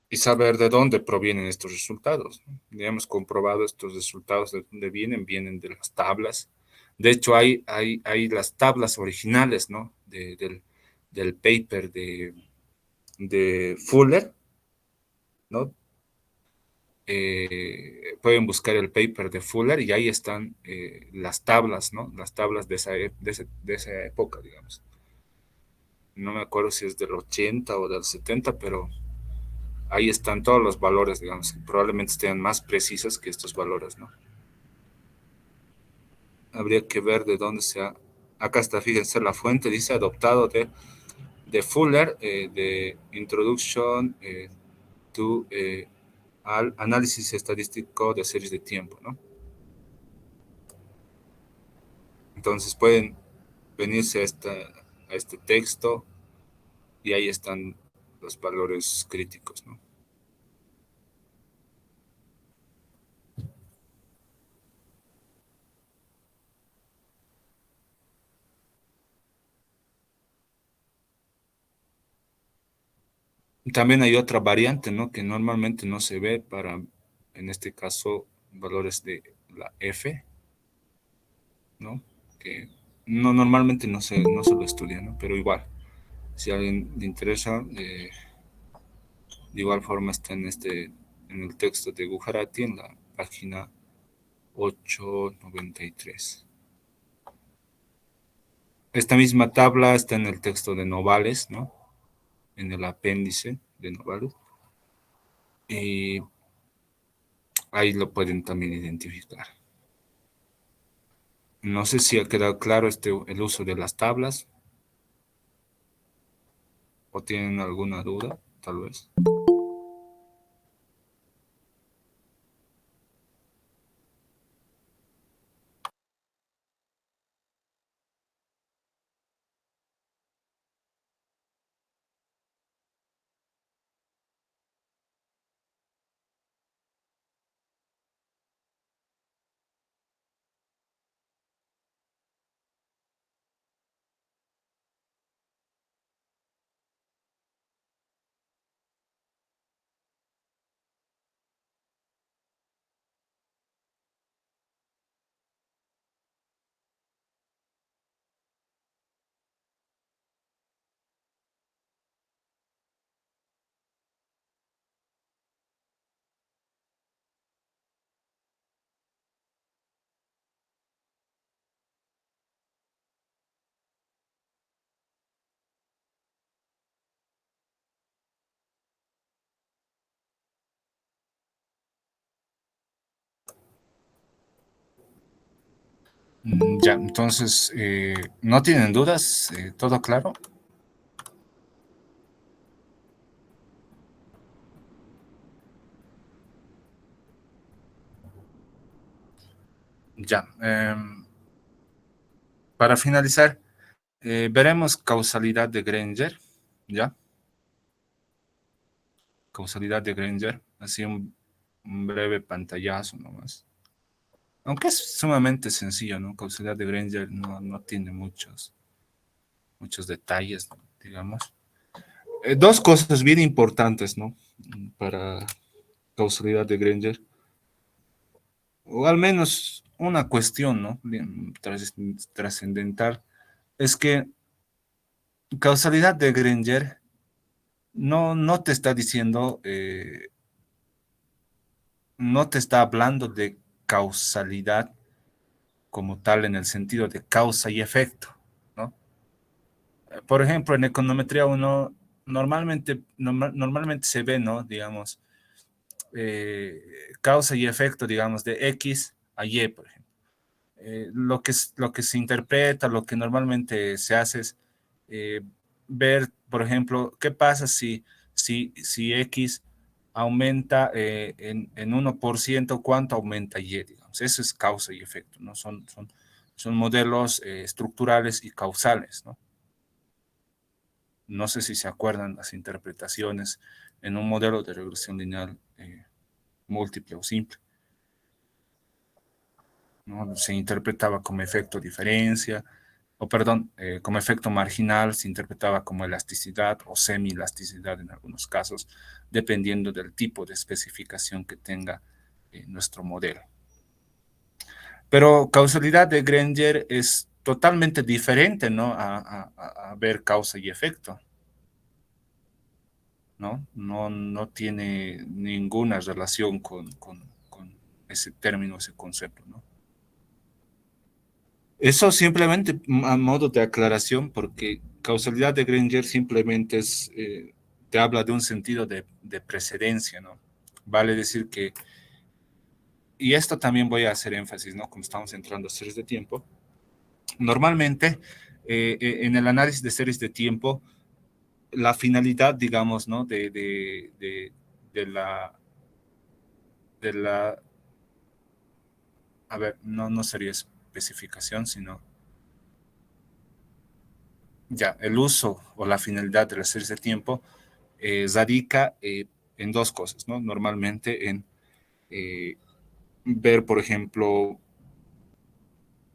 Speaker 1: Y saber de dónde provienen estos resultados, ¿no? Ya hemos comprobado estos resultados de dónde vienen de las tablas. De hecho, hay las tablas originales, ¿no? Del paper de Fuller, ¿no? Pueden buscar el paper de Fuller y ahí están las tablas, ¿no? Las tablas de esa época, digamos. No me acuerdo si es del 80 o del 70, pero ahí están todos los valores, digamos, que probablemente estén más precisos que estos valores, ¿no? Habría que ver de dónde sea. Acá está, fíjense, la fuente dice adoptado de Fuller, de Introduction to al análisis estadístico de series de tiempo, ¿no? Entonces pueden venirse a este texto y ahí están los valores críticos, ¿no? También hay otra variante, ¿no? Que normalmente no se ve para, en este caso, valores de la F, ¿no? Que normalmente no se lo estudia, ¿no? Pero igual, si a alguien le interesa, de igual forma está en el texto de Gujarati, en la página 893. Esta misma tabla está en el texto de Novales, ¿no? En el apéndice de Novales. Y ahí lo pueden también identificar. No sé si ha quedado claro el uso de las tablas o tienen alguna duda, tal vez. Ya, entonces, ¿no tienen dudas? ¿Todo claro? Ya. Para finalizar, veremos causalidad de Granger, ¿ya? Causalidad de Granger, así un breve pantallazo nomás. Aunque es sumamente sencillo, ¿no? Causalidad de Granger no tiene muchos detalles, ¿no? Digamos. Dos cosas bien importantes, ¿no? Para causalidad de Granger, o al menos una cuestión, ¿no? Bien trascendental, es que causalidad de Granger no te está diciendo, no te está hablando de causalidad como tal en el sentido de causa y efecto, ¿no? Por ejemplo, en econometría uno normalmente se ve, ¿no? Digamos, eh, causa y efecto, digamos, de X a Y, por ejemplo. Lo que se interpreta, lo que normalmente se hace es eh, ver, por ejemplo, qué pasa si X aumenta en 1%, cuánto aumenta Y, digamos. Eso es causa y efecto, ¿no? Son modelos estructurales y causales, ¿no? No sé si se acuerdan las interpretaciones en un modelo de regresión lineal múltiple o simple, ¿no? Se interpretaba como efecto diferencia, o perdón, como efecto marginal, se interpretaba como elasticidad o semi-elasticidad en algunos casos, dependiendo del tipo de especificación que tenga nuestro modelo. Pero causalidad de Granger es totalmente diferente, ¿no? A ver causa y efecto, ¿no? No tiene ninguna relación con ese término, ese concepto, ¿no? Eso simplemente a modo de aclaración, porque causalidad de Granger simplemente te habla de un sentido de precedencia, ¿no? Vale decir que, y esto también voy a hacer énfasis, ¿no? Como estamos entrando a series de tiempo, normalmente en el análisis de series de tiempo, la finalidad, digamos, ¿no? De la, a ver, no sería especificación, sino ya, el uso o la finalidad de las series de tiempo radica en dos cosas, ¿no? Normalmente en eh, ver, por ejemplo,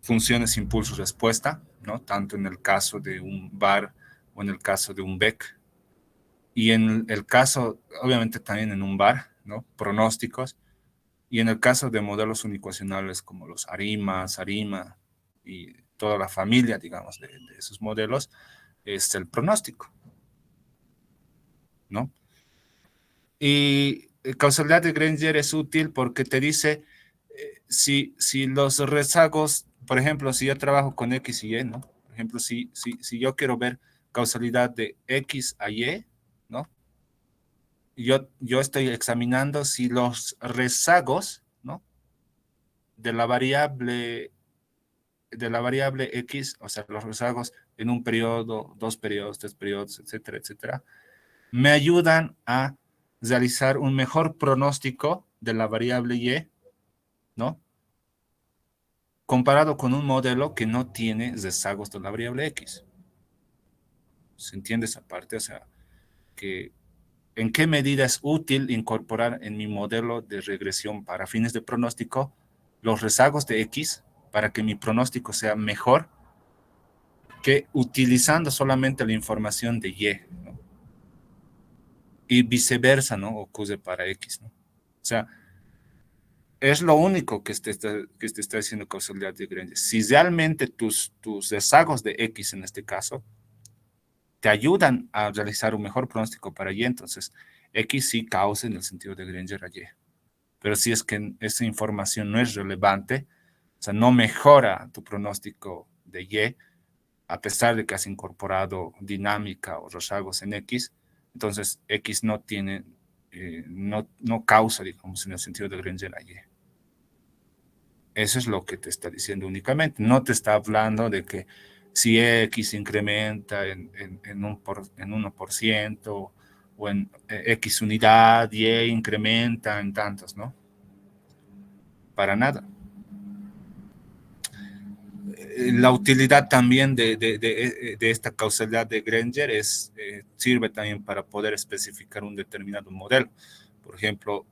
Speaker 1: funciones impulso-respuesta, ¿no? Tanto en el caso de un VAR o en el caso de un BEC. Y en el caso, obviamente también en un VAR, ¿no? Pronósticos. Y en el caso de modelos unicuacionales como los ARIMA y toda la familia, digamos, de esos modelos, es el pronóstico, ¿no? Y causalidad de Granger es útil porque te dice si los rezagos, por ejemplo, si yo trabajo con X y Y, ¿no? Por ejemplo, si yo quiero ver causalidad de X a Y, ¿no? Yo estoy examinando si los rezagos, ¿no? De la variable X, o sea, los rezagos en un periodo, dos periodos, tres periodos, etcétera, etcétera, me ayudan a realizar un mejor pronóstico de la variable Y, ¿no? Comparado con un modelo que no tiene rezagos de la variable X. ¿Se entiende esa parte? O sea, que en qué medida es útil incorporar en mi modelo de regresión para fines de pronóstico los rezagos de X para que mi pronóstico sea mejor que utilizando solamente la información de Y, ¿no? Y viceversa, ¿no? Ocurre para X, ¿no? O sea, es lo único que te está diciendo causalidad de Granger. Si realmente tus rezagos de X en este caso te ayudan a realizar un mejor pronóstico para Y, entonces X sí causa en el sentido de Granger a Y. Pero si es que esa información no es relevante, o sea, no mejora tu pronóstico de Y, a pesar de que has incorporado dinámica o rezagos en X, entonces X no tiene, no causa, digamos, en el sentido de Granger a Y. Eso es lo que te está diciendo únicamente. No te está hablando de que si X incrementa en 1% o en X unidad, Y incrementa en tantos, ¿no? Para nada. La utilidad también de esta causalidad de Granger sirve también para poder especificar un determinado modelo. Por ejemplo,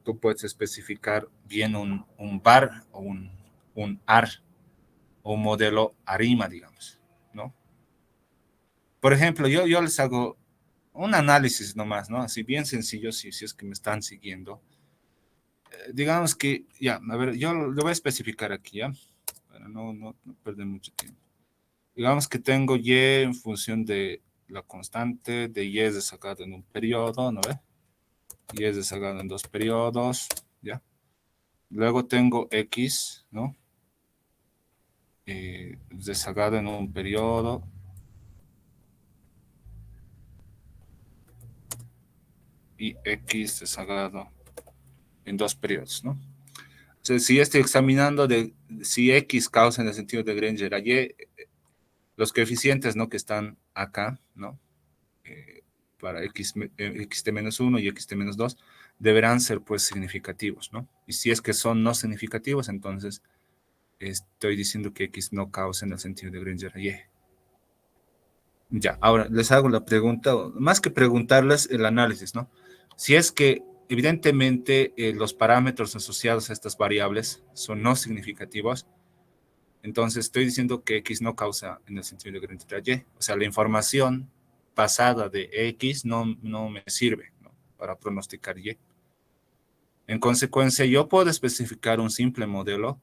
Speaker 1: tú puedes especificar bien un VAR o un AR o un modelo ARIMA, digamos, ¿no? Por ejemplo, yo les hago un análisis nomás, ¿no? Así bien sencillo, si es que me están siguiendo. Digamos que, ya, a ver, yo lo voy a especificar aquí, ¿ya? Para no perder mucho tiempo. Digamos que tengo Y en función de la constante de Y es desagregado en un periodo, ¿no ve? Y es desagregado en dos periodos, ¿ya? Luego tengo X, ¿no? Desagregado en un periodo. Y X desagregado en dos periodos, ¿no? Entonces, si estoy examinando si X causa en el sentido de Granger a Y, los coeficientes, ¿no? Que están acá, ¿no? Para xt-1 y xt-2 deberán ser pues significativos, ¿no? Y si es que son no significativos, entonces estoy diciendo que X no causa en el sentido de Granger a Y. Ya, ahora les hago la pregunta, más que preguntarles el análisis, ¿no? Si es que evidentemente los parámetros asociados a estas variables son no significativos, entonces estoy diciendo que X no causa en el sentido de Granger a Y. O sea, la información pasada de X no me sirve, ¿no?, para pronosticar Y. En consecuencia, yo puedo especificar un simple modelo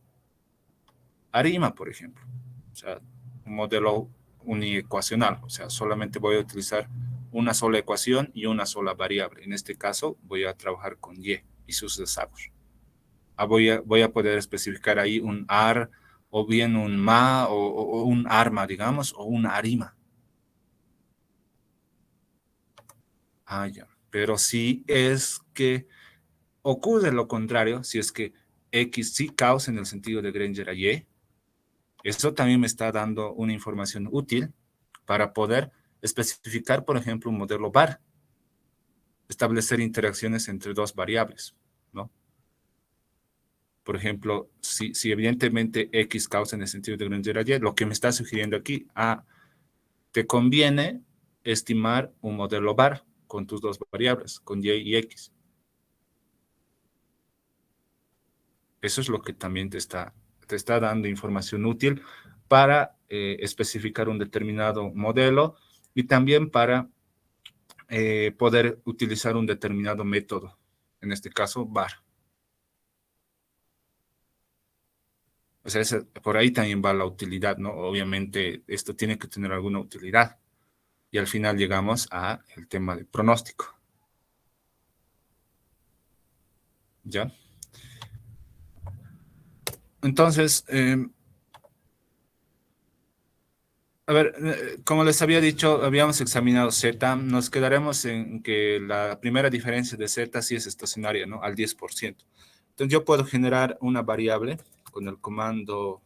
Speaker 1: ARIMA, por ejemplo. O sea, un modelo uniecuacional. O sea, solamente voy a utilizar una sola ecuación y una sola variable. En este caso, voy a trabajar con Y y sus desagües. Voy a poder especificar ahí un AR, o bien un MA, o un ARMA, digamos, o un ARIMA. Ah, ya. Pero si es que ocurre lo contrario, si es que X sí causa en el sentido de Granger a Y, eso también me está dando una información útil para poder especificar, por ejemplo, un modelo VAR, establecer interacciones entre dos variables, ¿no? Por ejemplo, si evidentemente X causa en el sentido de Granger a Y, lo que me está sugiriendo aquí, te conviene estimar un modelo VAR con tus dos variables, con Y y X. Eso es lo que también te está dando información útil para especificar un determinado modelo y también para poder utilizar un determinado método, en este caso VAR. O sea, por ahí también va la utilidad, ¿no? Obviamente esto tiene que tener alguna utilidad. Y al final llegamos a el tema de pronóstico. ¿Ya? Entonces, a ver, como les había dicho, habíamos examinado Z, nos quedaremos en que la primera diferencia de Z sí es estacionaria, ¿no? Al 10%. Entonces yo puedo generar una variable con el comando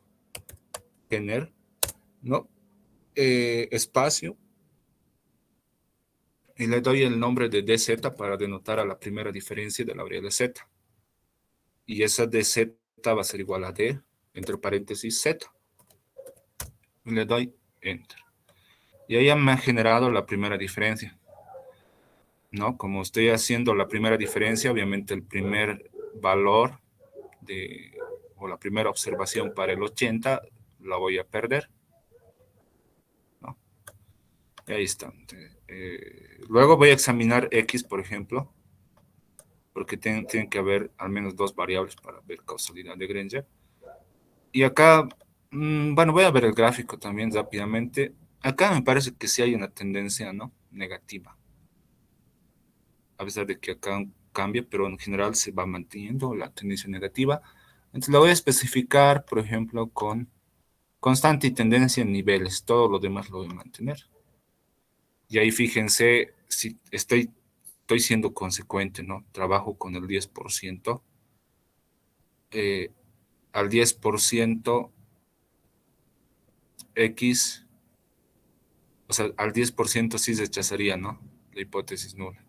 Speaker 1: gener, ¿no? Espacio, y le doy el nombre de dz para denotar a la primera diferencia de la variable z. Y esa dz va a ser igual a d, entre paréntesis, z. Y le doy enter. Y ahí ya me ha generado la primera diferencia, ¿no? Como estoy haciendo la primera diferencia, obviamente el primer valor o la primera observación para el 80 la voy a perder, ¿no? Y ahí está. Luego voy a examinar x, por ejemplo, porque tienen que haber al menos dos variables para ver causalidad de Granger. Y acá, bueno, voy a ver el gráfico también rápidamente. Acá me parece que sí hay una tendencia, ¿no?, negativa. A pesar de que acá cambia, pero en general se va manteniendo la tendencia negativa. Entonces la voy a especificar, por ejemplo, con constante y tendencia en niveles. Todo lo demás lo voy a mantener. Y ahí fíjense si estoy siendo consecuente, ¿no? Trabajo con el 10%. Al 10% X, o sea, al 10% sí rechazaría, ¿no?, la hipótesis nula.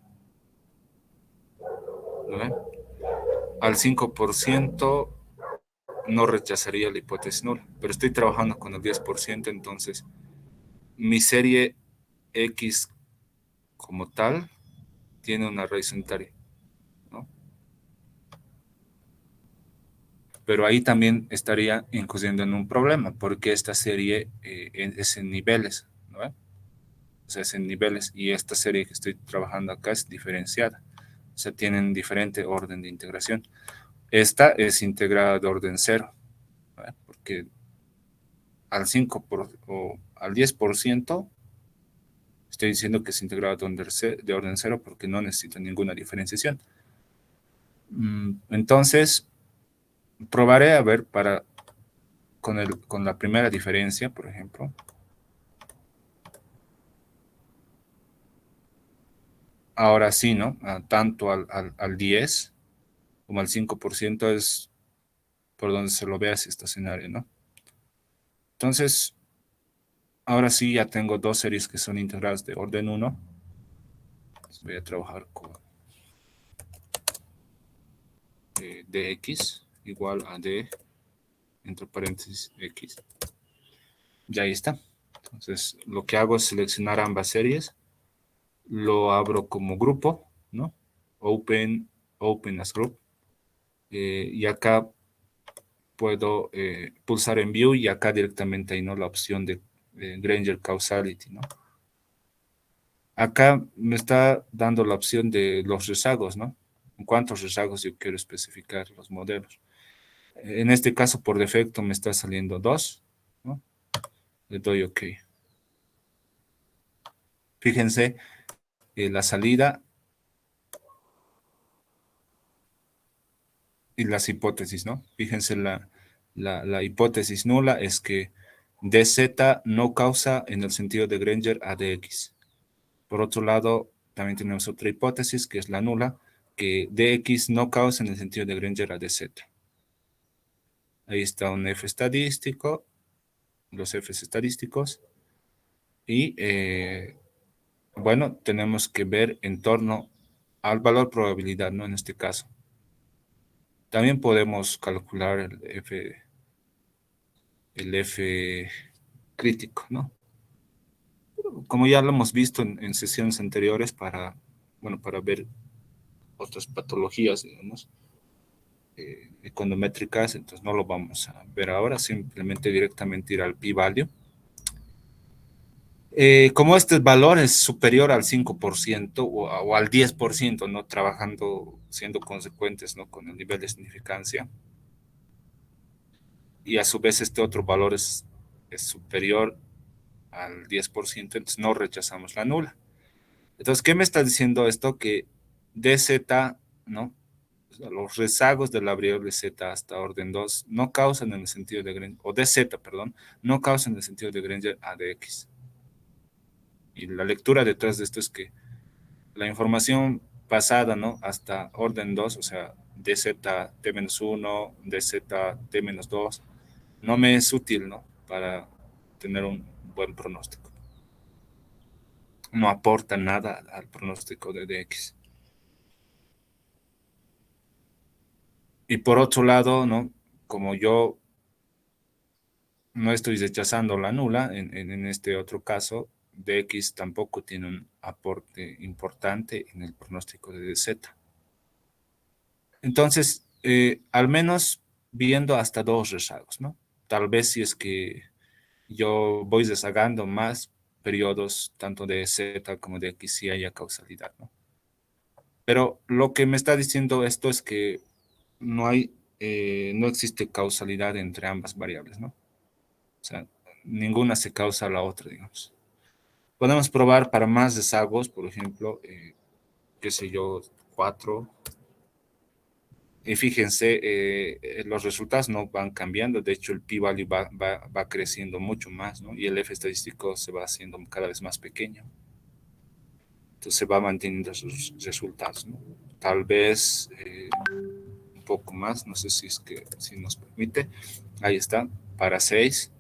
Speaker 1: ¿No ven? Al 5% no rechazaría la hipótesis nula, pero estoy trabajando con el 10%, entonces mi serie X como tal tiene una raíz unitaria, ¿no? Pero ahí también estaría incurriendo en un problema, porque esta serie es en niveles, ¿no? O sea, es en niveles, y esta serie que estoy trabajando acá es diferenciada. O sea, tienen diferente orden de integración. Esta es integrada de orden cero, ¿no? Porque al 10% estoy diciendo que es integrada de orden cero porque no necesito ninguna diferenciación. Entonces, probaré a ver con la primera diferencia, por ejemplo. Ahora sí, ¿no? Tanto al 10 como al 5% es por donde se lo vea ese estacionario, ¿no? Entonces, ahora sí ya tengo dos series que son integradas de orden 1. Voy a trabajar con dx igual a d entre paréntesis X. Ya ahí está. Entonces, lo que hago es seleccionar ambas series, lo abro como grupo, ¿no? Open as group. Y acá puedo pulsar en View y acá directamente hay, ¿no?, la opción de Granger Causality, ¿no? Acá me está dando la opción de los rezagos, ¿no? En cuántos rezagos yo quiero especificar los modelos. En este caso, por defecto, me está saliendo 2, ¿no? Le doy OK. Fíjense, la salida y las hipótesis, ¿no? Fíjense, la hipótesis nula es que dz no causa en el sentido de Granger a dx. Por otro lado, también tenemos otra hipótesis, que es la nula, que dx no causa en el sentido de Granger a dz. Ahí está un F estadístico, los Fs estadísticos, y bueno, tenemos que ver en torno al valor probabilidad, ¿no? En este caso. También podemos calcular el F crítico, ¿no? Como ya lo hemos visto en sesiones anteriores bueno, para ver otras patologías, digamos, econométricas, entonces no lo vamos a ver ahora, simplemente directamente ir al p-value. Como este valor es superior al 5% o al 10%, ¿no? Trabajando, siendo consecuentes, ¿no?, con el nivel de significancia, y a su vez este otro valor es superior al 10%, entonces no rechazamos la nula. Entonces, ¿qué me está diciendo esto? Que dz, ¿no?, los rezagos de la variable z hasta orden 2 no causan en el sentido de Granger, o dz, perdón, no causan en el sentido de Granger a dx. Y la lectura detrás de esto es que la información pasada, ¿no?, hasta orden 2, o sea, dz t-1, dz t-2, no me es útil, ¿no?, para tener un buen pronóstico. No aporta nada al pronóstico de dx. Y por otro lado, ¿no?, como yo no estoy rechazando la nula, en este otro caso, dx tampoco tiene un aporte importante en el pronóstico de dz. Entonces, al menos viendo hasta 2 rezagos, ¿no? Tal vez si es que yo voy rezagando más periodos, tanto de z como de x, sí haya causalidad, ¿no? Pero lo que me está diciendo esto es que no existe causalidad entre ambas variables, ¿no? O sea, ninguna se causa a la otra, digamos. Podemos probar para más rezagos, por ejemplo, qué sé yo, 4. Y fíjense, los resultados no van cambiando, de hecho el p-value va creciendo mucho más, ¿no? Y el F estadístico se va haciendo cada vez más pequeño. Entonces se va manteniendo sus resultados, ¿no? Tal vez un poco más, no sé si nos permite. Ahí está, para 6.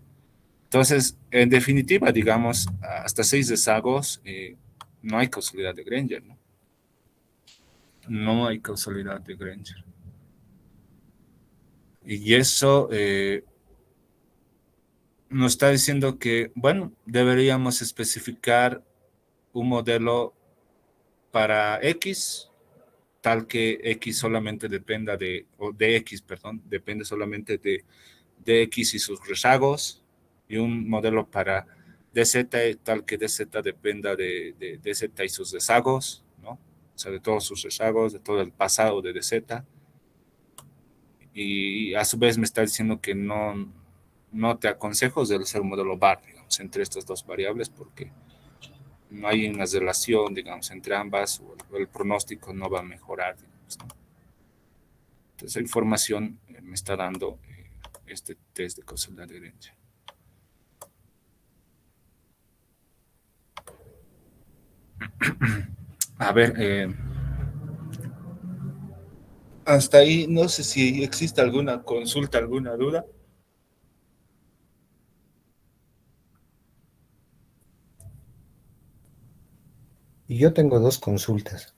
Speaker 1: Entonces, en definitiva, digamos, hasta 6 rezagos, no hay causalidad de Granger, ¿no? No hay causalidad de Granger. Y eso nos está diciendo que, bueno, deberíamos especificar un modelo para X, tal que X solamente dependa o de X, perdón, depende solamente de X y sus rezagos, y un modelo para DZ, tal que DZ dependa de DZ y sus rezagos, ¿no? O sea, de todos sus rezagos, de todo el pasado de DZ. Y a su vez me está diciendo que no te aconsejo de hacer un modelo bar, digamos, entre estas dos variables, porque no hay una relación, digamos, entre ambas, o el pronóstico no va a mejorar, digamos, ¿no? Entonces, esa información me está dando este test de causalidad de Granger. A ver, hasta ahí no sé si existe alguna consulta, alguna duda.
Speaker 2: Y yo tengo dos consultas.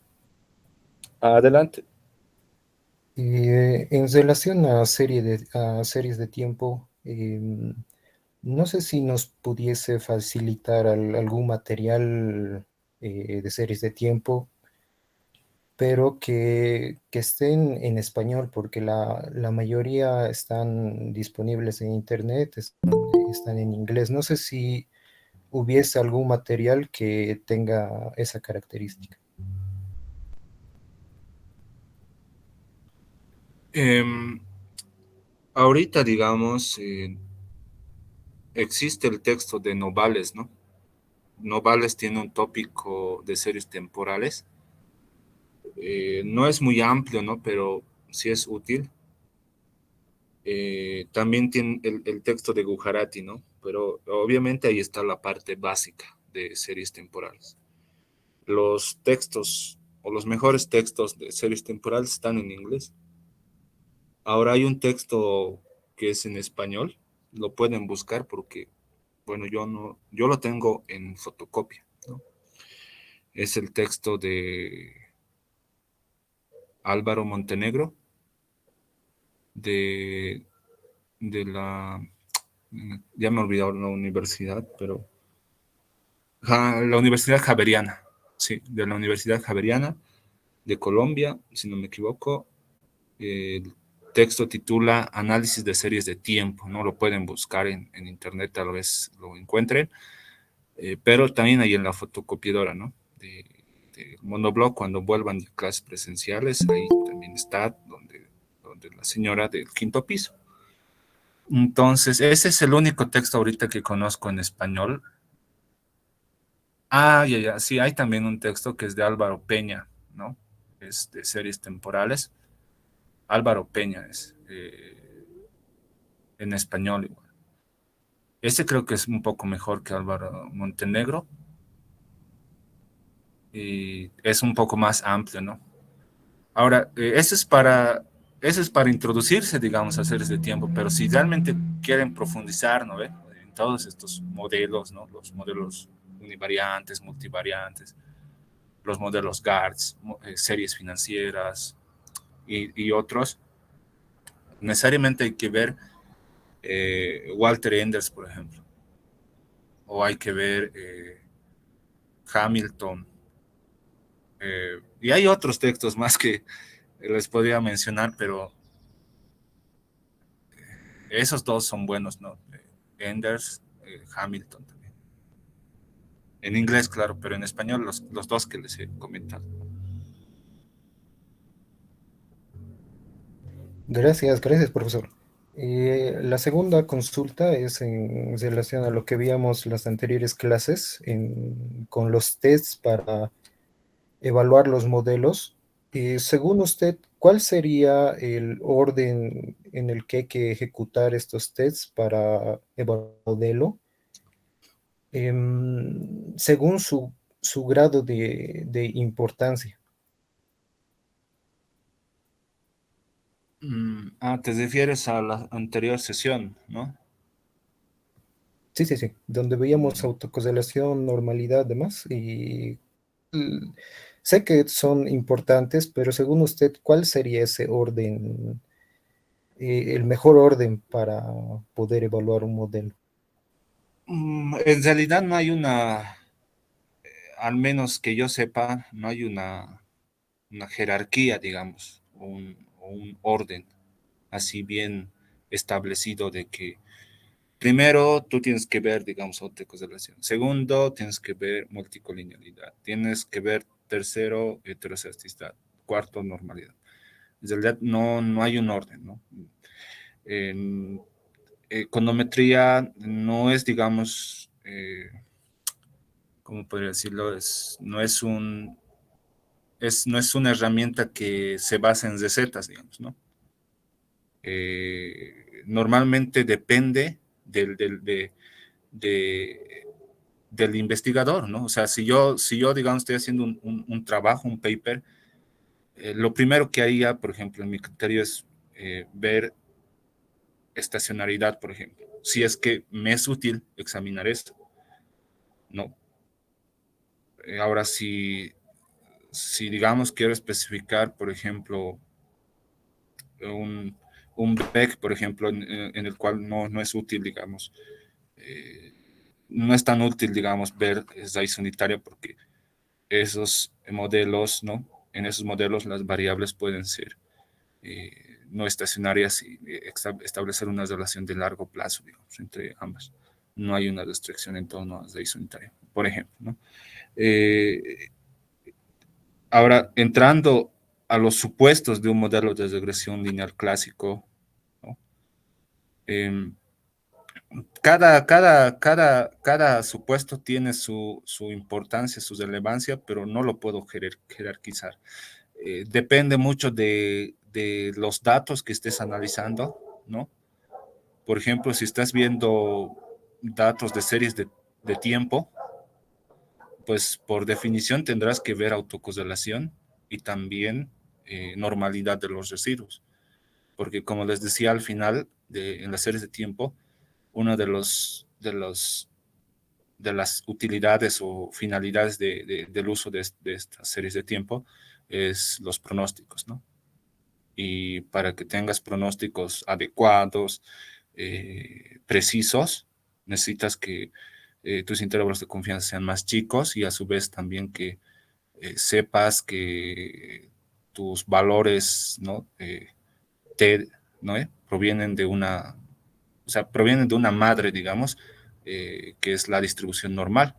Speaker 1: Adelante.
Speaker 2: En relación a, a series de tiempo, no sé si nos pudiese facilitar algún material de series de tiempo, pero que estén en español, porque la mayoría están disponibles en internet, están en inglés. No sé si hubiese algún material que tenga esa característica.
Speaker 1: Em, Ahorita, digamos, existe el texto de Novales, ¿no? Novales tiene un tópico de series temporales. No es muy amplio, ¿no? Pero sí es útil. También tiene el texto de Gujarati, ¿no? Pero obviamente ahí está la parte básica de series temporales. Los textos o los mejores textos de series temporales están en inglés. Ahora hay un texto que es en español, lo pueden buscar porque, bueno, yo no, yo lo tengo en fotocopia, ¿no? Es el texto de Álvaro Montenegro, de, de la, ya me he olvidado la universidad, pero la Universidad Javeriana, sí, de la Universidad Javeriana de Colombia, si no me equivoco. El texto titula Análisis de series de tiempo, ¿no? Lo pueden buscar en internet, tal vez lo encuentren, pero también ahí en la fotocopiadora, ¿no? De Monoblog, cuando vuelvan de clases presenciales, ahí también está donde la señora del quinto piso. Entonces, ese es el único texto ahorita que conozco en español. Ah, ya, sí, hay también un texto que es de Álvaro Peña, ¿no? Es de series temporales. Álvaro Peña es en español igual. Ese creo que es un poco mejor que Álvaro Montenegro y es un poco más amplio, ¿no? Ahora, eso es para introducirse, digamos, a series de tiempo, pero si realmente quieren profundizar, ¿no ve? En todos estos modelos, ¿no? Los modelos univariantes, multivariantes, los modelos GARTS, series financieras y otros, necesariamente hay que ver Walter Enders, por ejemplo, o hay que ver Hamilton, y hay otros textos más que les podría mencionar, pero esos dos son buenos, ¿no? Enders, Hamilton también. En inglés, claro, pero en español los dos que les he comentado.
Speaker 2: Gracias, gracias, profesor. La segunda consulta es en relación a lo que veíamos las anteriores clases con los tests para evaluar los modelos. Según usted, ¿cuál sería el orden en el que hay que ejecutar estos tests para evaluar el modelo? Según su grado de importancia.
Speaker 1: Te refieres a la anterior sesión, ¿no?
Speaker 2: Sí, sí, sí, donde veíamos
Speaker 1: Mm,
Speaker 2: autocorrelación, normalidad, demás, y mm, sé que son importantes, pero según usted, ¿cuál sería ese orden, el mejor orden para poder evaluar un modelo?
Speaker 1: en realidad no hay al menos que yo sepa, no hay una jerarquía, digamos, o un orden así bien establecido de que primero tú tienes que ver, digamos, autocorrelación. Segundo, tienes que ver multicolinealidad. Tienes que ver tercero, heterocerticidad. Cuarto, normalidad. En realidad no hay un orden, ¿no? En econometría no es, digamos, ¿cómo podría decirlo? No es una herramienta que se basa en recetas, digamos, ¿no? Normalmente depende de- del investigador, ¿no? O sea, si yo digamos, estoy haciendo un trabajo, un paper, lo primero que haría, por ejemplo, en mi criterio es ver estacionalidad, por ejemplo. Si es que me es útil examinar esto, ¿no? Ahora, si digamos quiero especificar, por ejemplo, un, un BEC, por ejemplo, en el cual no es útil, digamos, no es tan útil, digamos, ver raíz unitaria porque esos modelos, ¿no? En esos modelos las variables pueden ser no estacionarias y establecer una relación de largo plazo, digamos, entre ambas. No hay una restricción en torno a raíz unitaria, por ejemplo, ¿no? Eh, Ahora, entrando a los supuestos de un modelo de regresión lineal clásico, ¿no? Eh, cada supuesto tiene su importancia, su relevancia, pero no lo puedo jerarquizar. Depende mucho de los datos que estés analizando, ¿no? Por ejemplo, si estás viendo datos de series de tiempo, pues por definición tendrás que ver autocorrelación y también normalidad de los residuos. Porque como les decía al final, en las series de tiempo, una de las utilidades o finalidades del uso de estas series de tiempo es los pronósticos, ¿no? Y para que tengas pronósticos adecuados, precisos, necesitas que tus intervalos de confianza sean más chicos y a su vez también que sepas que tus valores, ¿no? T, ¿no? Provienen de una, o sea, provienen de una madre, digamos, que es la distribución normal,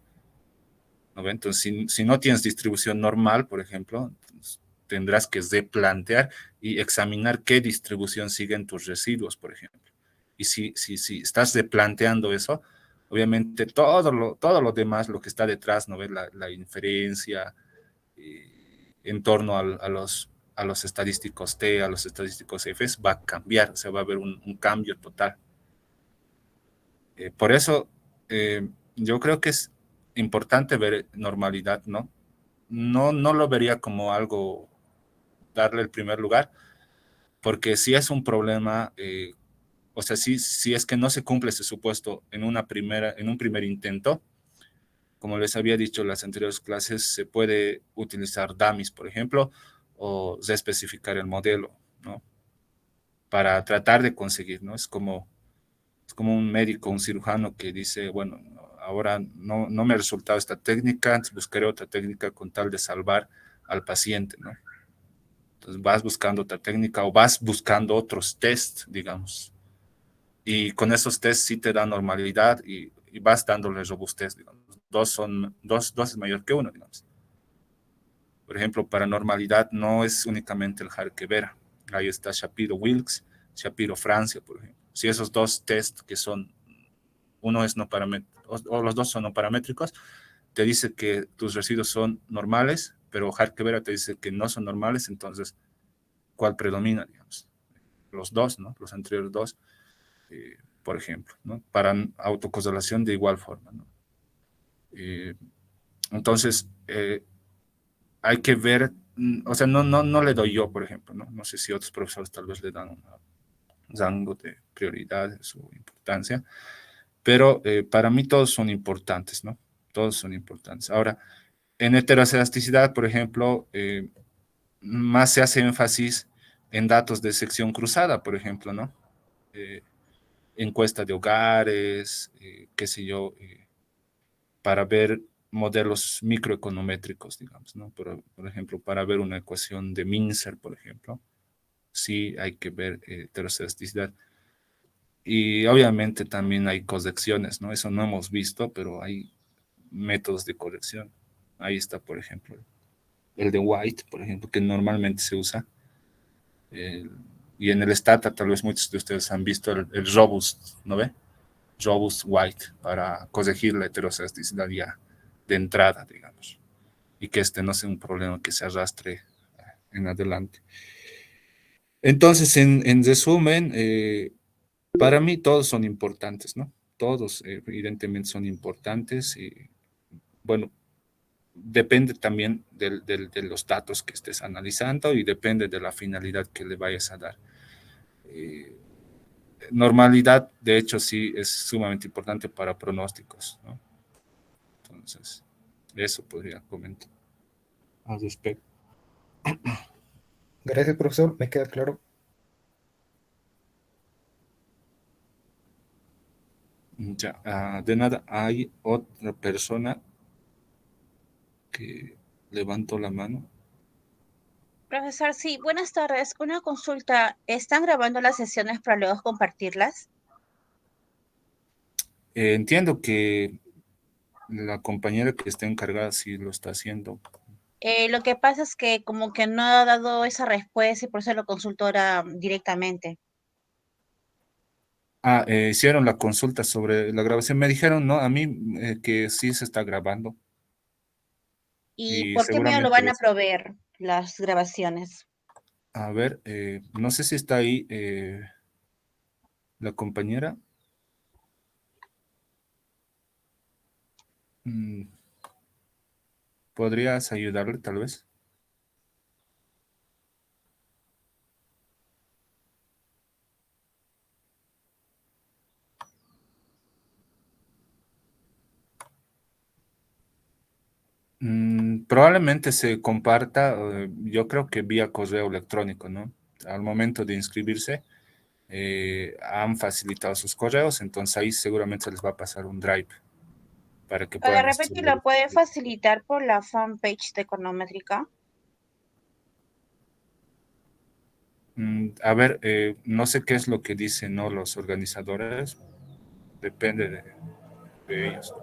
Speaker 1: ¿no? Entonces, si no tienes distribución normal, por ejemplo, tendrás que replantear y examinar qué distribución siguen tus residuos, por ejemplo. Y si estás replanteando eso, obviamente todo lo demás, lo que está detrás, ¿no ves? La inferencia en torno a los estadísticos T, a los estadísticos F, va a cambiar, o sea, va a haber un cambio total. Por eso, yo creo que es importante ver normalidad, ¿no? No lo vería como algo, darle el primer lugar, porque si es un problema, o sea, si es que no se cumple ese supuesto en un primer intento, como les había dicho en las anteriores clases, se puede utilizar dummies, por ejemplo, o reespecificar el modelo, ¿no? Para tratar de conseguir, ¿no? Es como un médico, un cirujano que dice, bueno, ahora no me ha resultado esta técnica, entonces buscaré otra técnica con tal de salvar al paciente, ¿no? Entonces vas buscando otra técnica o vas buscando otros test, digamos. Y con esos test sí te da normalidad y vas dándole robustez, digamos. Dos es mayor que uno, digamos. Por ejemplo, para normalidad no es únicamente el Harkevera. Ahí está Shapiro-Wilks, Shapiro-Francia, por ejemplo. Si esos dos test que son, uno es no paramétrico, o los dos son no paramétricos, te dice que tus residuos son normales, pero Harkevera te dice que no son normales, entonces, ¿cuál predomina, digamos? Los dos, ¿no? Los anteriores dos, por ejemplo, ¿no? Para autocorrelación de igual forma, ¿no? Eh, entonces, hay que ver, o sea, no le doy yo, por ejemplo, ¿no? No sé si otros profesores tal vez le dan un rango de prioridades o importancia, pero para mí todos son importantes, ¿no? Todos son importantes. Ahora, en heteroelasticidad, por ejemplo, más se hace énfasis en datos de sección cruzada, por ejemplo, ¿no? Eh, encuesta de hogares, qué sé yo, para ver modelos microeconométricos, digamos, ¿no? Por ejemplo, para ver una ecuación de Mincer, por ejemplo, sí hay que ver heteroelasticidad. Y obviamente también hay correcciones, ¿no? Eso no hemos visto, pero hay métodos de corrección. Ahí está, por ejemplo, el de White, por ejemplo, que normalmente se usa. El, y en el Stata, tal vez muchos de ustedes han visto el Robust, ¿no ve? Robust White, para corregir la heteroelasticidad ya de entrada, digamos. Y que este no sea un problema que se arrastre en adelante. Entonces, en resumen, para mí todos son importantes, ¿no? Todos evidentemente son importantes y bueno, depende también de los datos que estés analizando y depende de la finalidad que le vayas a dar. Eh, Normalidad, de hecho, sí es sumamente importante para pronósticos, ¿no? Entonces, eso podría comentar al respecto.
Speaker 2: Gracias, profesor, me queda claro.
Speaker 1: Ya, de nada, hay otra persona que levantó la mano.
Speaker 3: Profesor, sí, buenas tardes. Una consulta. ¿Están grabando las sesiones para luego compartirlas?
Speaker 1: Entiendo que la compañera que está encargada sí lo está haciendo.
Speaker 3: Lo que pasa es que como que no ha dado esa respuesta y por eso lo consulto ahora directamente.
Speaker 1: Hicieron la consulta sobre la grabación. Me dijeron, no, a mí que sí se está grabando
Speaker 3: ¿Y
Speaker 1: y
Speaker 3: por qué medio lo
Speaker 1: seguramente
Speaker 3: van a proveer las grabaciones?
Speaker 1: a ver, no sé si está ahí la compañera. Mm, ¿Podrías ayudarle tal vez? Probablemente se comparta, yo creo que vía correo electrónico, ¿no? Al momento de inscribirse, han facilitado sus correos, entonces ahí seguramente se les va a pasar un drive para que
Speaker 3: O de
Speaker 1: puedan
Speaker 3: repente
Speaker 1: estudiar.
Speaker 3: lo puede facilitar por la fanpage de Econométrica.
Speaker 1: A ver, no sé qué es lo que dicen, ¿no? Los organizadores, depende de ellos.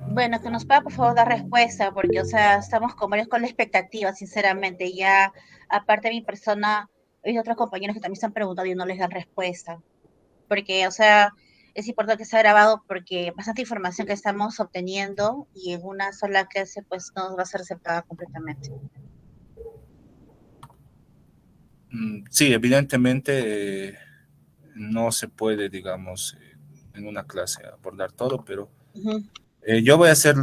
Speaker 3: Bueno, que nos pueda por favor dar respuesta, porque, o sea, estamos con varios con la expectativa, sinceramente. Ya, aparte de mi persona, hay otros compañeros que también se han preguntado y no les dan respuesta. Porque, o sea, es importante que sea grabado porque bastante información que estamos obteniendo y en una sola clase, pues no va a ser aceptada completamente.
Speaker 1: Sí, evidentemente no se puede, digamos, en una clase abordar todo, pero
Speaker 3: Ujú.
Speaker 1: yo voy a hacer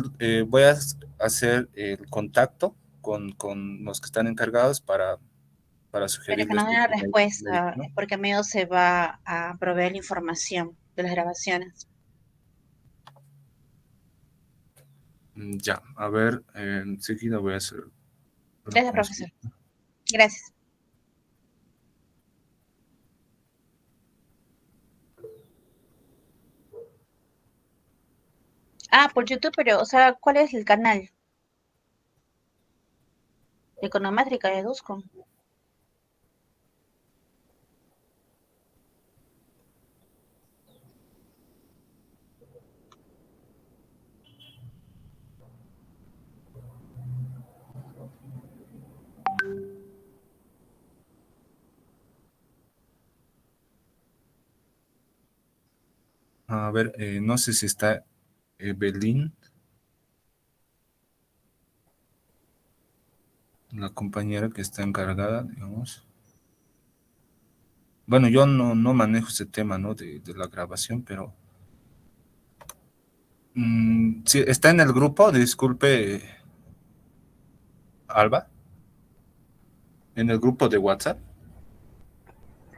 Speaker 1: el contacto con los que están encargados para
Speaker 3: Para que nos
Speaker 1: sugerirles
Speaker 3: den
Speaker 1: de
Speaker 3: la
Speaker 1: que
Speaker 3: respuesta,
Speaker 1: ¿no?
Speaker 3: porque medio se va a proveer la información de las grabaciones.
Speaker 1: Ya, a ver, enseguida voy a hacer la
Speaker 3: Gracias, profesor.
Speaker 1: consulta.
Speaker 3: Gracias. Ah, por YouTube, pero, o sea, ¿cuál es el canal? De Econométrica, deduzco.
Speaker 1: A ver, no sé si está Evelyn, la compañera que está encargada, digamos. Bueno, yo no manejo ese tema, ¿no? De la grabación, pero sí, está en el grupo, disculpe, Alba, en el grupo de WhatsApp.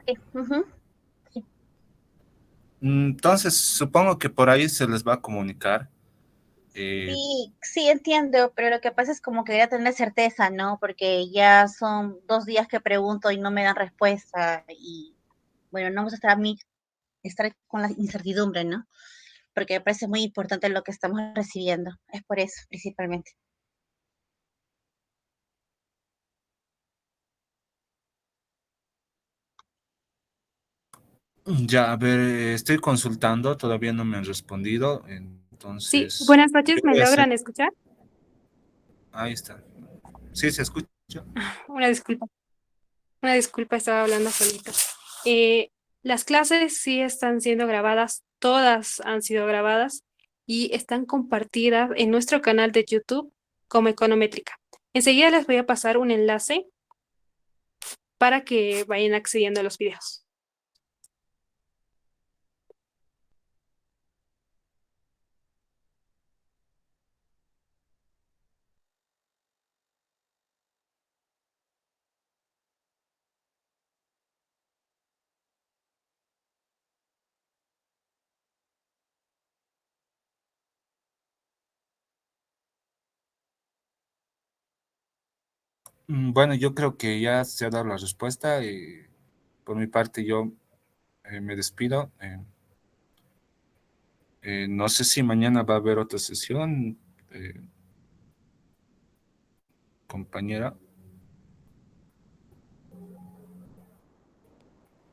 Speaker 3: Sí, ujú.
Speaker 1: Entonces, supongo que por ahí se les va a comunicar. eh,
Speaker 3: Sí, sí entiendo, pero lo que pasa es como que quería tener certeza, ¿no? Porque ya son 2 días que pregunto y no me dan respuesta y bueno, no me gusta estar a mí estar con la incertidumbre, ¿no? Porque me parece muy importante lo que estamos recibiendo. Es por eso, principalmente.
Speaker 1: ya, a ver, estoy consultando, todavía no me han respondido,
Speaker 4: Sí,
Speaker 1: entonces
Speaker 4: buenas
Speaker 1: yo
Speaker 4: noches, ¿me
Speaker 1: voy a hacer,
Speaker 4: logran escuchar?
Speaker 1: ahí está. Sí, se escucha.
Speaker 4: Una disculpa, una disculpa, estaba hablando solita. Eh, las clases sí están siendo grabadas, todas han sido grabadas y están compartidas en nuestro canal de YouTube como Econométrica. Enseguida les voy a pasar un enlace para que vayan accediendo a los videos.
Speaker 1: Bueno, yo creo que ya se ha dado la respuesta. por mi parte yo me despido. No sé si mañana va a haber otra sesión, compañera.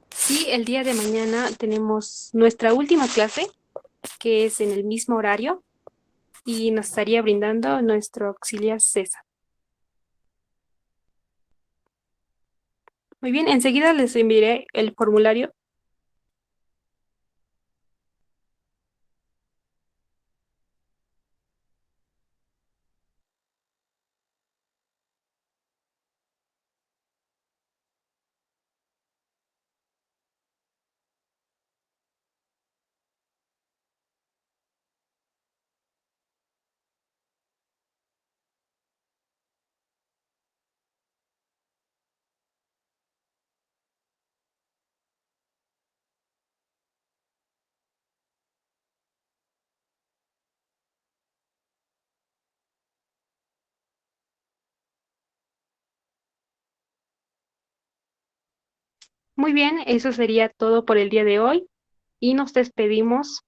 Speaker 4: Sí, el día de mañana tenemos nuestra última clase, que es en el mismo horario, y nos estaría brindando nuestro auxiliar César. Muy bien, enseguida les enviaré el formulario. Muy bien, eso sería todo por el día de hoy y nos despedimos.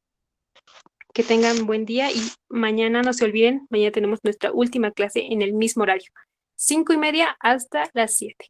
Speaker 4: Que tengan buen día y mañana no se olviden, mañana tenemos nuestra última clase en el mismo horario, 5:30 hasta las 7.